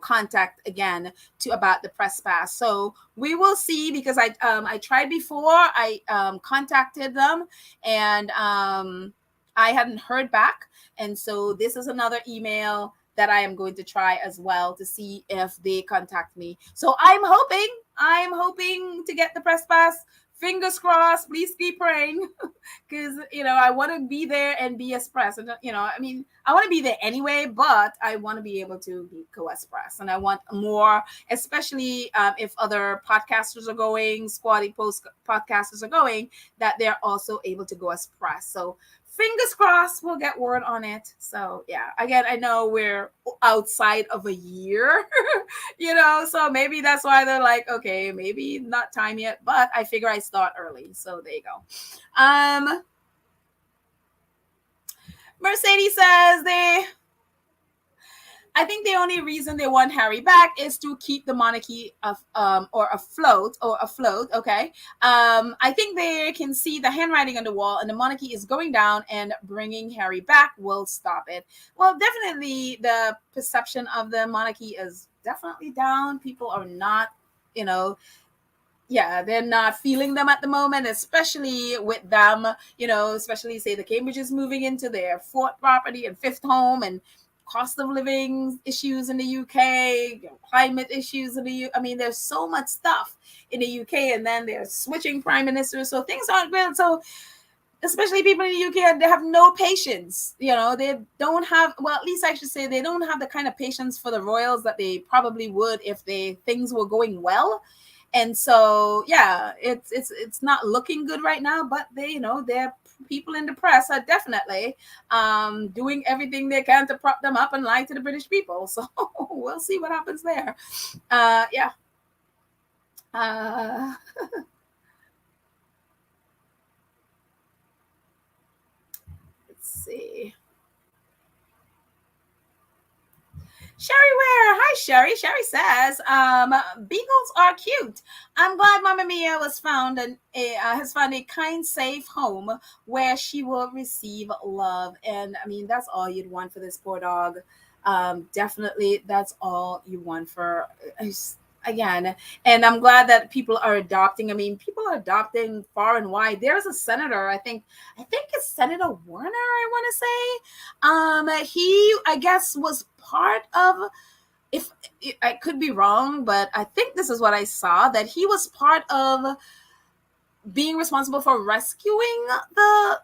contact again about the press pass. So we will see, because I tried before. I contacted them and I hadn't heard back, and so this is another email that I am going to try as well to see if they contact me. So I'm hoping to get the press pass. Fingers crossed. Please keep praying, because I want to be there and be express. And I mean, I want to be there anyway, but I want to be able to be co-express, and I want more, especially if other podcasters are going, squatty post podcasters are going, that they're also able to go express. So fingers crossed, we'll get word on it. So yeah, again, I know we're outside of a year, so maybe that's why they're like, okay, maybe not time yet, but I figure I start early. So there you go. Mercedes says I think the only reason they want Harry back is to keep the monarchy afloat. Okay. I think they can see the handwriting on the wall, and the monarchy is going down, and bringing Harry back will stop it. Well, definitely the perception of the monarchy is definitely down. People are not, they're not feeling them at the moment, especially with them, especially say the Cambridge is moving into their fourth property and fifth home, and cost of living issues in the UK, climate issues in the I mean, there's so much stuff in the UK, and then they're switching prime ministers, so things aren't good. So especially people in the UK, they have no patience. They don't have, well, at least I should say, they don't have the kind of patience for the royals that they probably would if things were going well. And so, yeah, it's not looking good right now, but they're people in the press are definitely doing everything they can to prop them up and lie to the British people. So we'll see what happens there. Yeah. Let's see. Sherry Ware. Hi, Sherry. Sherry says, beagles are cute. I'm glad Mama Mia has found a kind, safe home where she will receive love. And I mean, that's all you'd want for this poor dog. Definitely, that's all you want for again. And I'm glad that people are adopting. I mean, people are adopting far and wide. There's a senator, I think it's Senator Warner, I want to say. He, I guess, was part of, if I could be wrong, but I think this is what I saw, that he was part of being responsible for rescuing the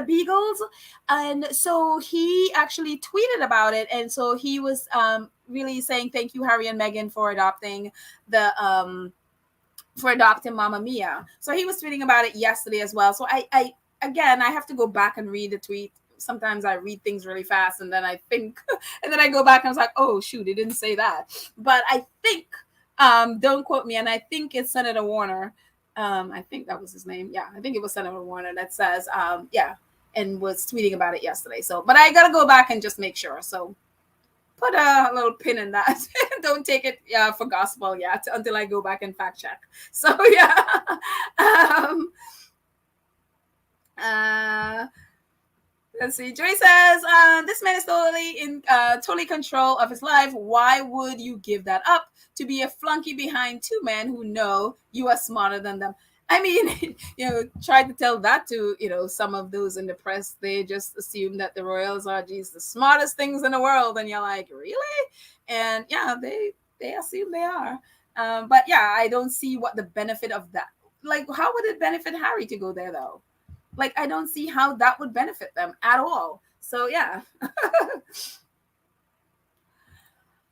beagles. And so he actually tweeted about it, and so he was really saying thank you, Harry and Meghan, for adopting Mama Mia. So he was tweeting about it yesterday as well. So I again, I have to go back and read the tweet. Sometimes I read things really fast, and then I think and then I go back and I was like, oh shoot, he didn't say that. But I think don't quote me, and I think it's Senator Warner. I think that was his name. Yeah, I think it was Senator Warner that says, and was tweeting about it yesterday. So, but I got to go back and just make sure. So put a little pin in that. Don't take it for gospel yet until I go back and fact check. So, yeah. Let's see. Joy says, "This man is totally in totally control of his life. Why would you give that up to be a flunky behind two men who know you are smarter than them?" I mean, try to tell that to some of those in the press. They just assume that the royals are the smartest things in the world, and you're like, really? And yeah, they assume they are. But yeah, I don't see what the benefit of that. Like, how would it benefit Harry to go there though? Like, I don't see how that would benefit them at all. So yeah.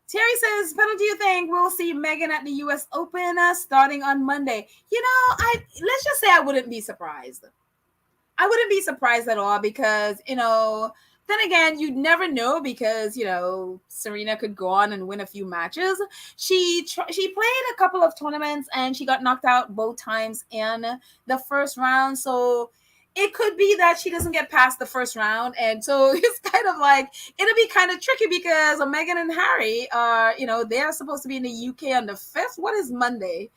Terry says, "Pedal, do you think we'll see Meghan at the U.S. Open starting on Monday?" Let's just say I wouldn't be surprised. I wouldn't be surprised at all because, then again, you'd never know because, Serena could go on and win a few matches. She played a couple of tournaments and she got knocked out both times in the first round. So it could be that she doesn't get past the first round. And so it's kind of like, it'll be kind of tricky because Meghan and Harry are, they're supposed to be in the UK on the 5th. What is Monday?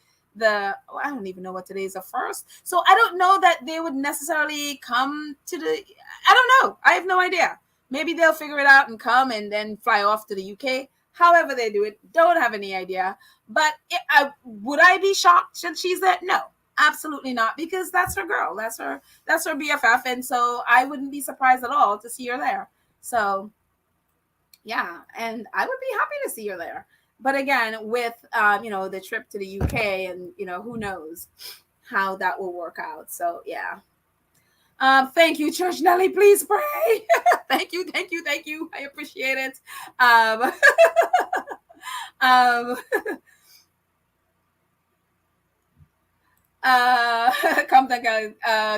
I don't even know what today is, the 1st. So I don't know that they would necessarily come to I don't know. I have no idea. Maybe they'll figure it out and come and then fly off to the UK. However they do it, don't have any idea. But would I be shocked should she's there? No, absolutely not, because that's her girl. That's her BFF. And so I wouldn't be surprised at all to see her there. So yeah, and I would be happy to see her there. But again, with the trip to the UK and who knows how that will work out. So yeah. Thank you, Church Nelly. Please pray. Thank you. I appreciate it. Compton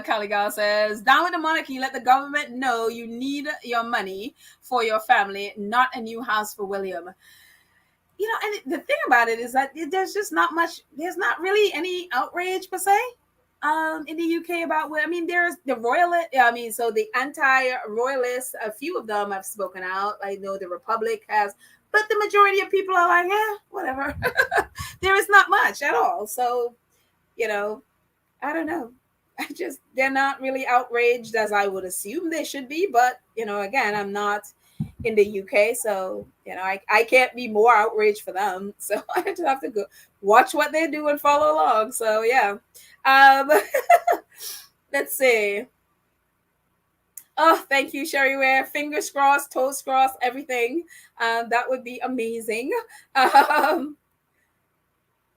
Caligal says, "Down with the monarchy. Let the government know you need your money for your family, not a new house for William." And the thing about it is that there's just not much. There's not really any outrage per se in the UK about what. I mean, there's the royalist. So the anti-royalists, a few of them have spoken out. I know the Republic has, but the majority of people are like, yeah, whatever. There is not much at all. So, I don't know. They're not really outraged as I would assume they should be. But, again, I'm not in the UK, so I can't be more outraged for them. So I just have to go watch what they do and follow along. So yeah. Let's see. Oh, thank you, Sherry Ware. Fingers crossed, toes crossed, everything. That would be amazing.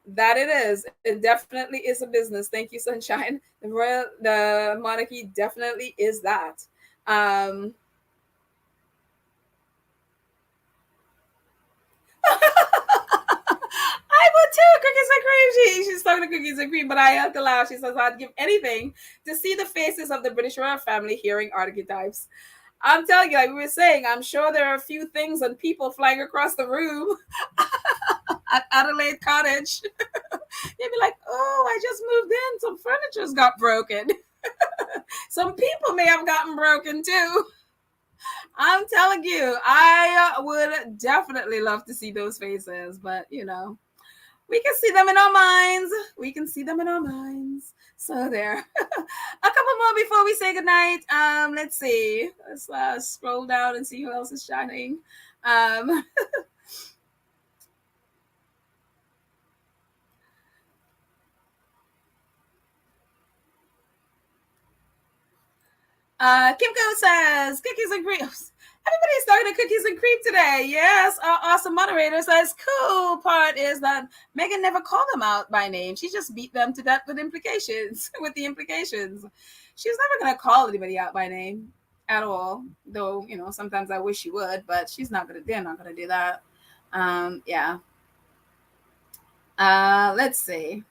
That it is. It definitely is a business. Thank you, Sunshine. The monarchy definitely is that. I would too. Cookies and cream. She's talking to cookies and cream, but I have to laugh. She says, "I'd give anything to see the faces of the British royal family hearing archetypes." I'm telling you, like we were saying, I'm sure there are a few things and people flying across the room at Adelaide Cottage. They'd be like, "Oh, I just moved in. Some furniture's got broken." Some people may have gotten broken too. I'm telling you, I would definitely love to see those faces, but we can see them in our minds. So there. A couple more before we say goodnight. Let's see. Let's scroll down and see who else is shining. Kimco says, "Cookies and cream." Everybody's talking to cookies and cream today. Yes, our awesome moderator says, "Cool part is that Meghan never called them out by name. She just beat them to death with implications. With the implications, she's never gonna call anybody out by name at all. Though sometimes I wish she would, but she's not gonna. They're not gonna do that. Yeah. Let's see.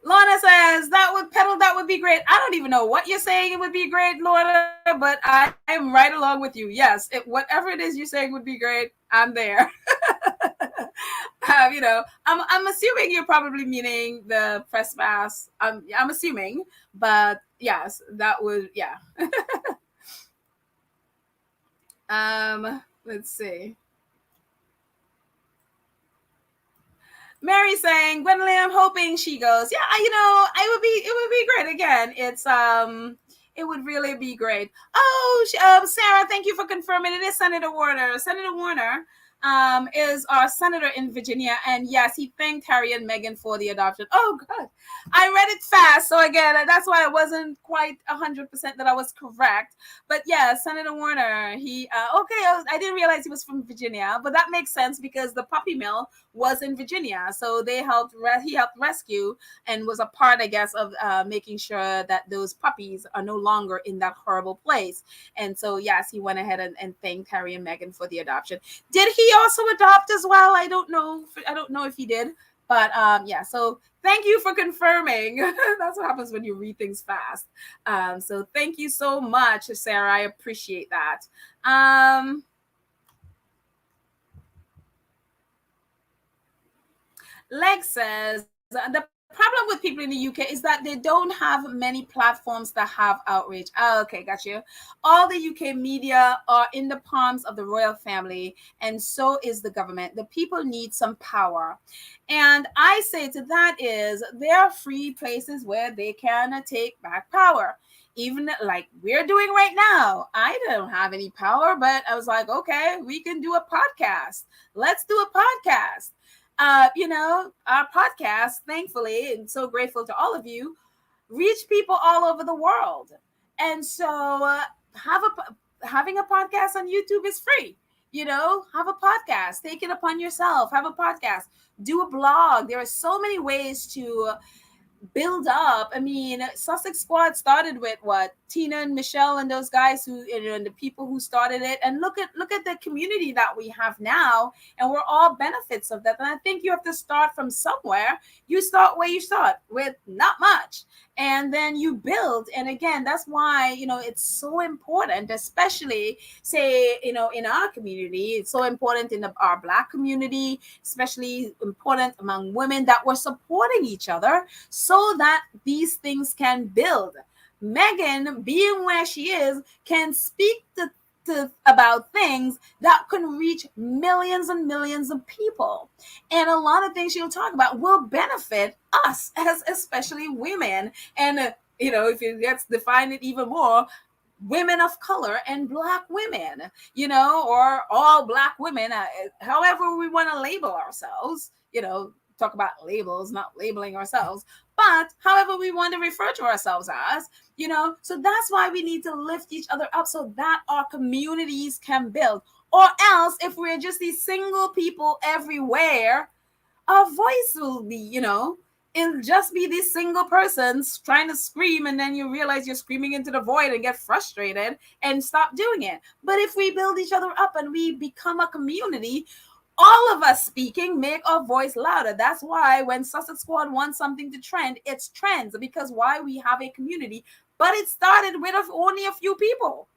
Lorna says, that would be great. I don't even know what you're saying it would be great, Lorna, but I am right along with you. Yes, whatever it is you're saying would be great, I'm there. I'm assuming you're probably meaning the press pass. I'm assuming, but yes, that would, yeah. Let's see. Mary saying, "Gwendolyn, I'm hoping she goes." Yeah, it would be great. Again, it's It would really be great. Oh, Sarah, thank you for confirming. It is Senator Warner. Senator Warner is our senator in Virginia. And yes, he thanked Harry and Meghan for the adoption. Oh, good. I read it fast. So again, that's why it wasn't quite 100% that I was correct. But yeah, Senator Warner, okay, I didn't realize he was from Virginia, but that makes sense because the puppy mill was in Virginia. So he helped rescue and was a part, I guess, of making sure that those puppies are no longer in that horrible place. And so, yes, he went ahead and thanked Harry and Meghan for the adoption. Did he also adopt as well? I don't know if he did, but yeah. So thank you for confirming. That's what happens when you read things fast. So thank you so much, Sarah. I appreciate that. Leg says the problem with people in the UK is that they don't have many platforms that have outreach. Oh, okay, got you. All the UK media are in the palms of the royal family, and so is the government. The people need some power. And I say to that is there are free places where they can take back power. Even like we're doing right now. I don't have any power, but I was like, okay, we can do a podcast. Let's do a podcast. Our podcast, thankfully, and so grateful to all of you, reach people all over the world. And so having a podcast on YouTube is free. Have a podcast, take it upon yourself, have a podcast, do a blog. There are so many ways to build up. I mean, Sussex Squad started with what? Tina and Michelle and those guys who, and the people who started it. And look at the community that we have now, and we're all benefits of that. And I think you have to start from somewhere. You start where you start with not much, and then you build. And again, that's why it's so important, especially say in our community. It's so important in our Black community, especially important among women, that we're supporting each other so that these things can build. Meghan, being where she is, can speak about things that can reach millions and millions of people. And a lot of things she'll talk about will benefit us, as especially women. And, if it gets defined it even more, women of color and Black women, or all Black women, however we want to label ourselves, talk about labels, not labeling ourselves, but however we want to refer to ourselves as, so that's why we need to lift each other up so that our communities can build. Or else, if we're just these single people everywhere, our voice will be, it'll just be these single persons trying to scream, and then you realize you're screaming into the void and get frustrated and stop doing it. But if we build each other up and we become a community, all of us speaking make our voice louder. That's why when Sussex Squad wants something to trend, it's trends, because why? We have a community, but it started with only a few people,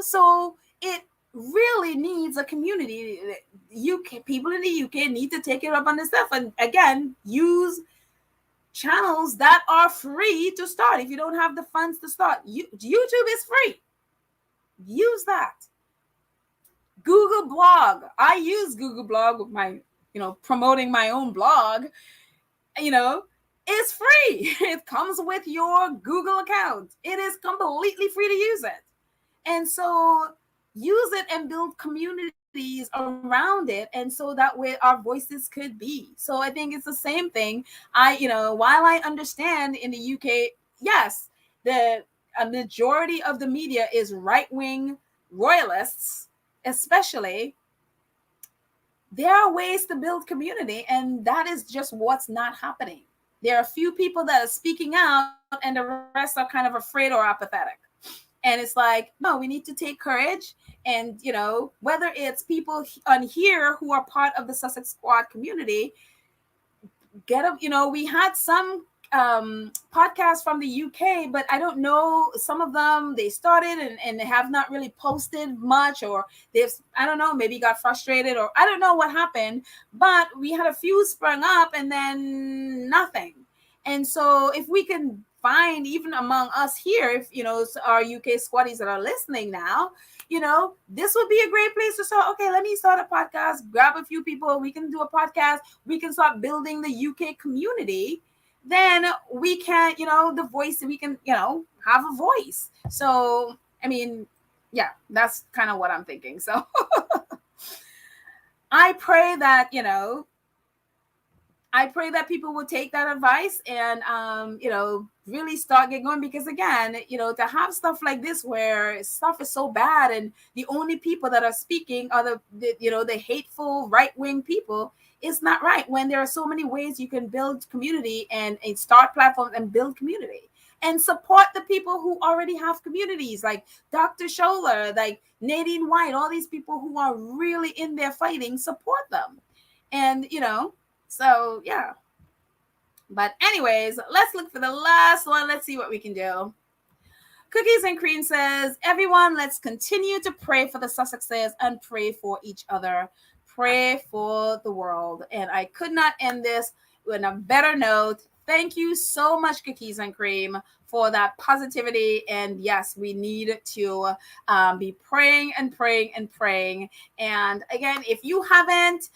so it really needs a community. People in the UK need to take it up on this stuff, and again, use channels that are free to start. If you don't have the funds to start, YouTube is free. Use that. Google Blog. I use Google Blog with my, promoting my own blog. It's free. It comes with your Google account. It is completely free to use it. And so use it and build communities around it. And so that way our voices could be. So I think it's the same thing. While I understand in the UK, yes, a majority of the media is right-wing royalists, especially, there are ways to build community, and that is just what's not happening. There are a few people that are speaking out, and the rest are kind of afraid or apathetic. And it's like, no, we need to take courage. And, whether it's people on here who are part of the Sussex Squad community, we had some podcasts from the UK, but I don't know, some of them they started and they have not really posted much, or I don't know, maybe got frustrated, or I don't know what happened, but we had a few sprung up and then nothing. And so if we can find, even among us here, if our UK squaddies that are listening now, this would be a great place to start. Okay, let me start a podcast, grab a few people, we can do a podcast, we can start building the UK community. then we can, the voice, we can, have a voice. So, I mean, yeah, that's kind of what I'm thinking. So I pray that, people will take that advice and, really start getting going. Because again, to have stuff like this where stuff is so bad and the only people that are speaking are the hateful right-wing people, is not right, when there are so many ways you can build community and start platforms and build community and support the people who already have communities, like Dr. Scholler, like Nadine White, all these people who are really in there fighting, support them. And, so yeah. But anyways, let's look for the last one. Let's see what we can do. Cookies and Cream says, everyone, let's continue to pray for the Sussexes and pray for each other. Pray for the world. And I could not end this on a better note. Thank you so much, Cookies and Cream, for that positivity. And yes, we need to be praying and praying and praying. And again, if you haven't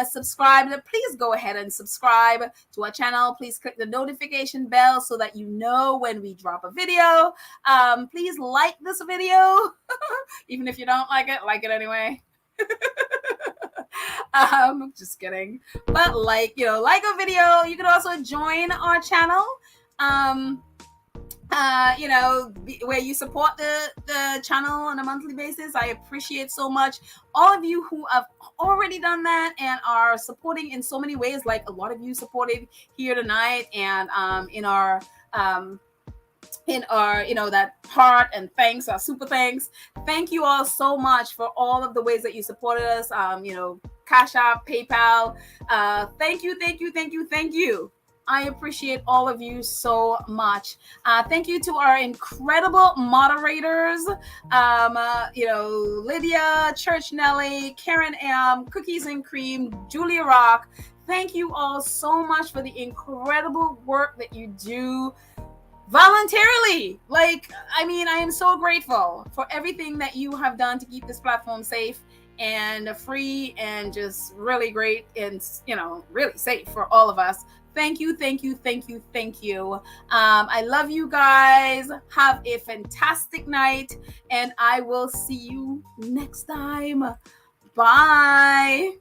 subscribed, please go ahead and subscribe to our channel. Please click the notification bell so that you know when we drop a video. Please like this video. Even if you don't like it anyway. Just kidding. But like a video. You can also join our channel. Where you support the channel on a monthly basis. I appreciate so much all of you who have already done that and are supporting in so many ways. Like a lot of you supported here tonight and in our that heart and thanks, our super thanks. Thank you all so much for all of the ways that you supported us. Cash App, PayPal. Thank you. I appreciate all of you so much. Thank you to our incredible moderators, Lydia, Church Nelly, Karen M, Cookies and Cream, Julia Rock. Thank you all so much for the incredible work that you do voluntarily. I am so grateful for everything that you have done to keep this platform safe and free and just really great and, really safe for all of us. Thank you. I love you guys. Have a fantastic night, and I will see you next time. Bye.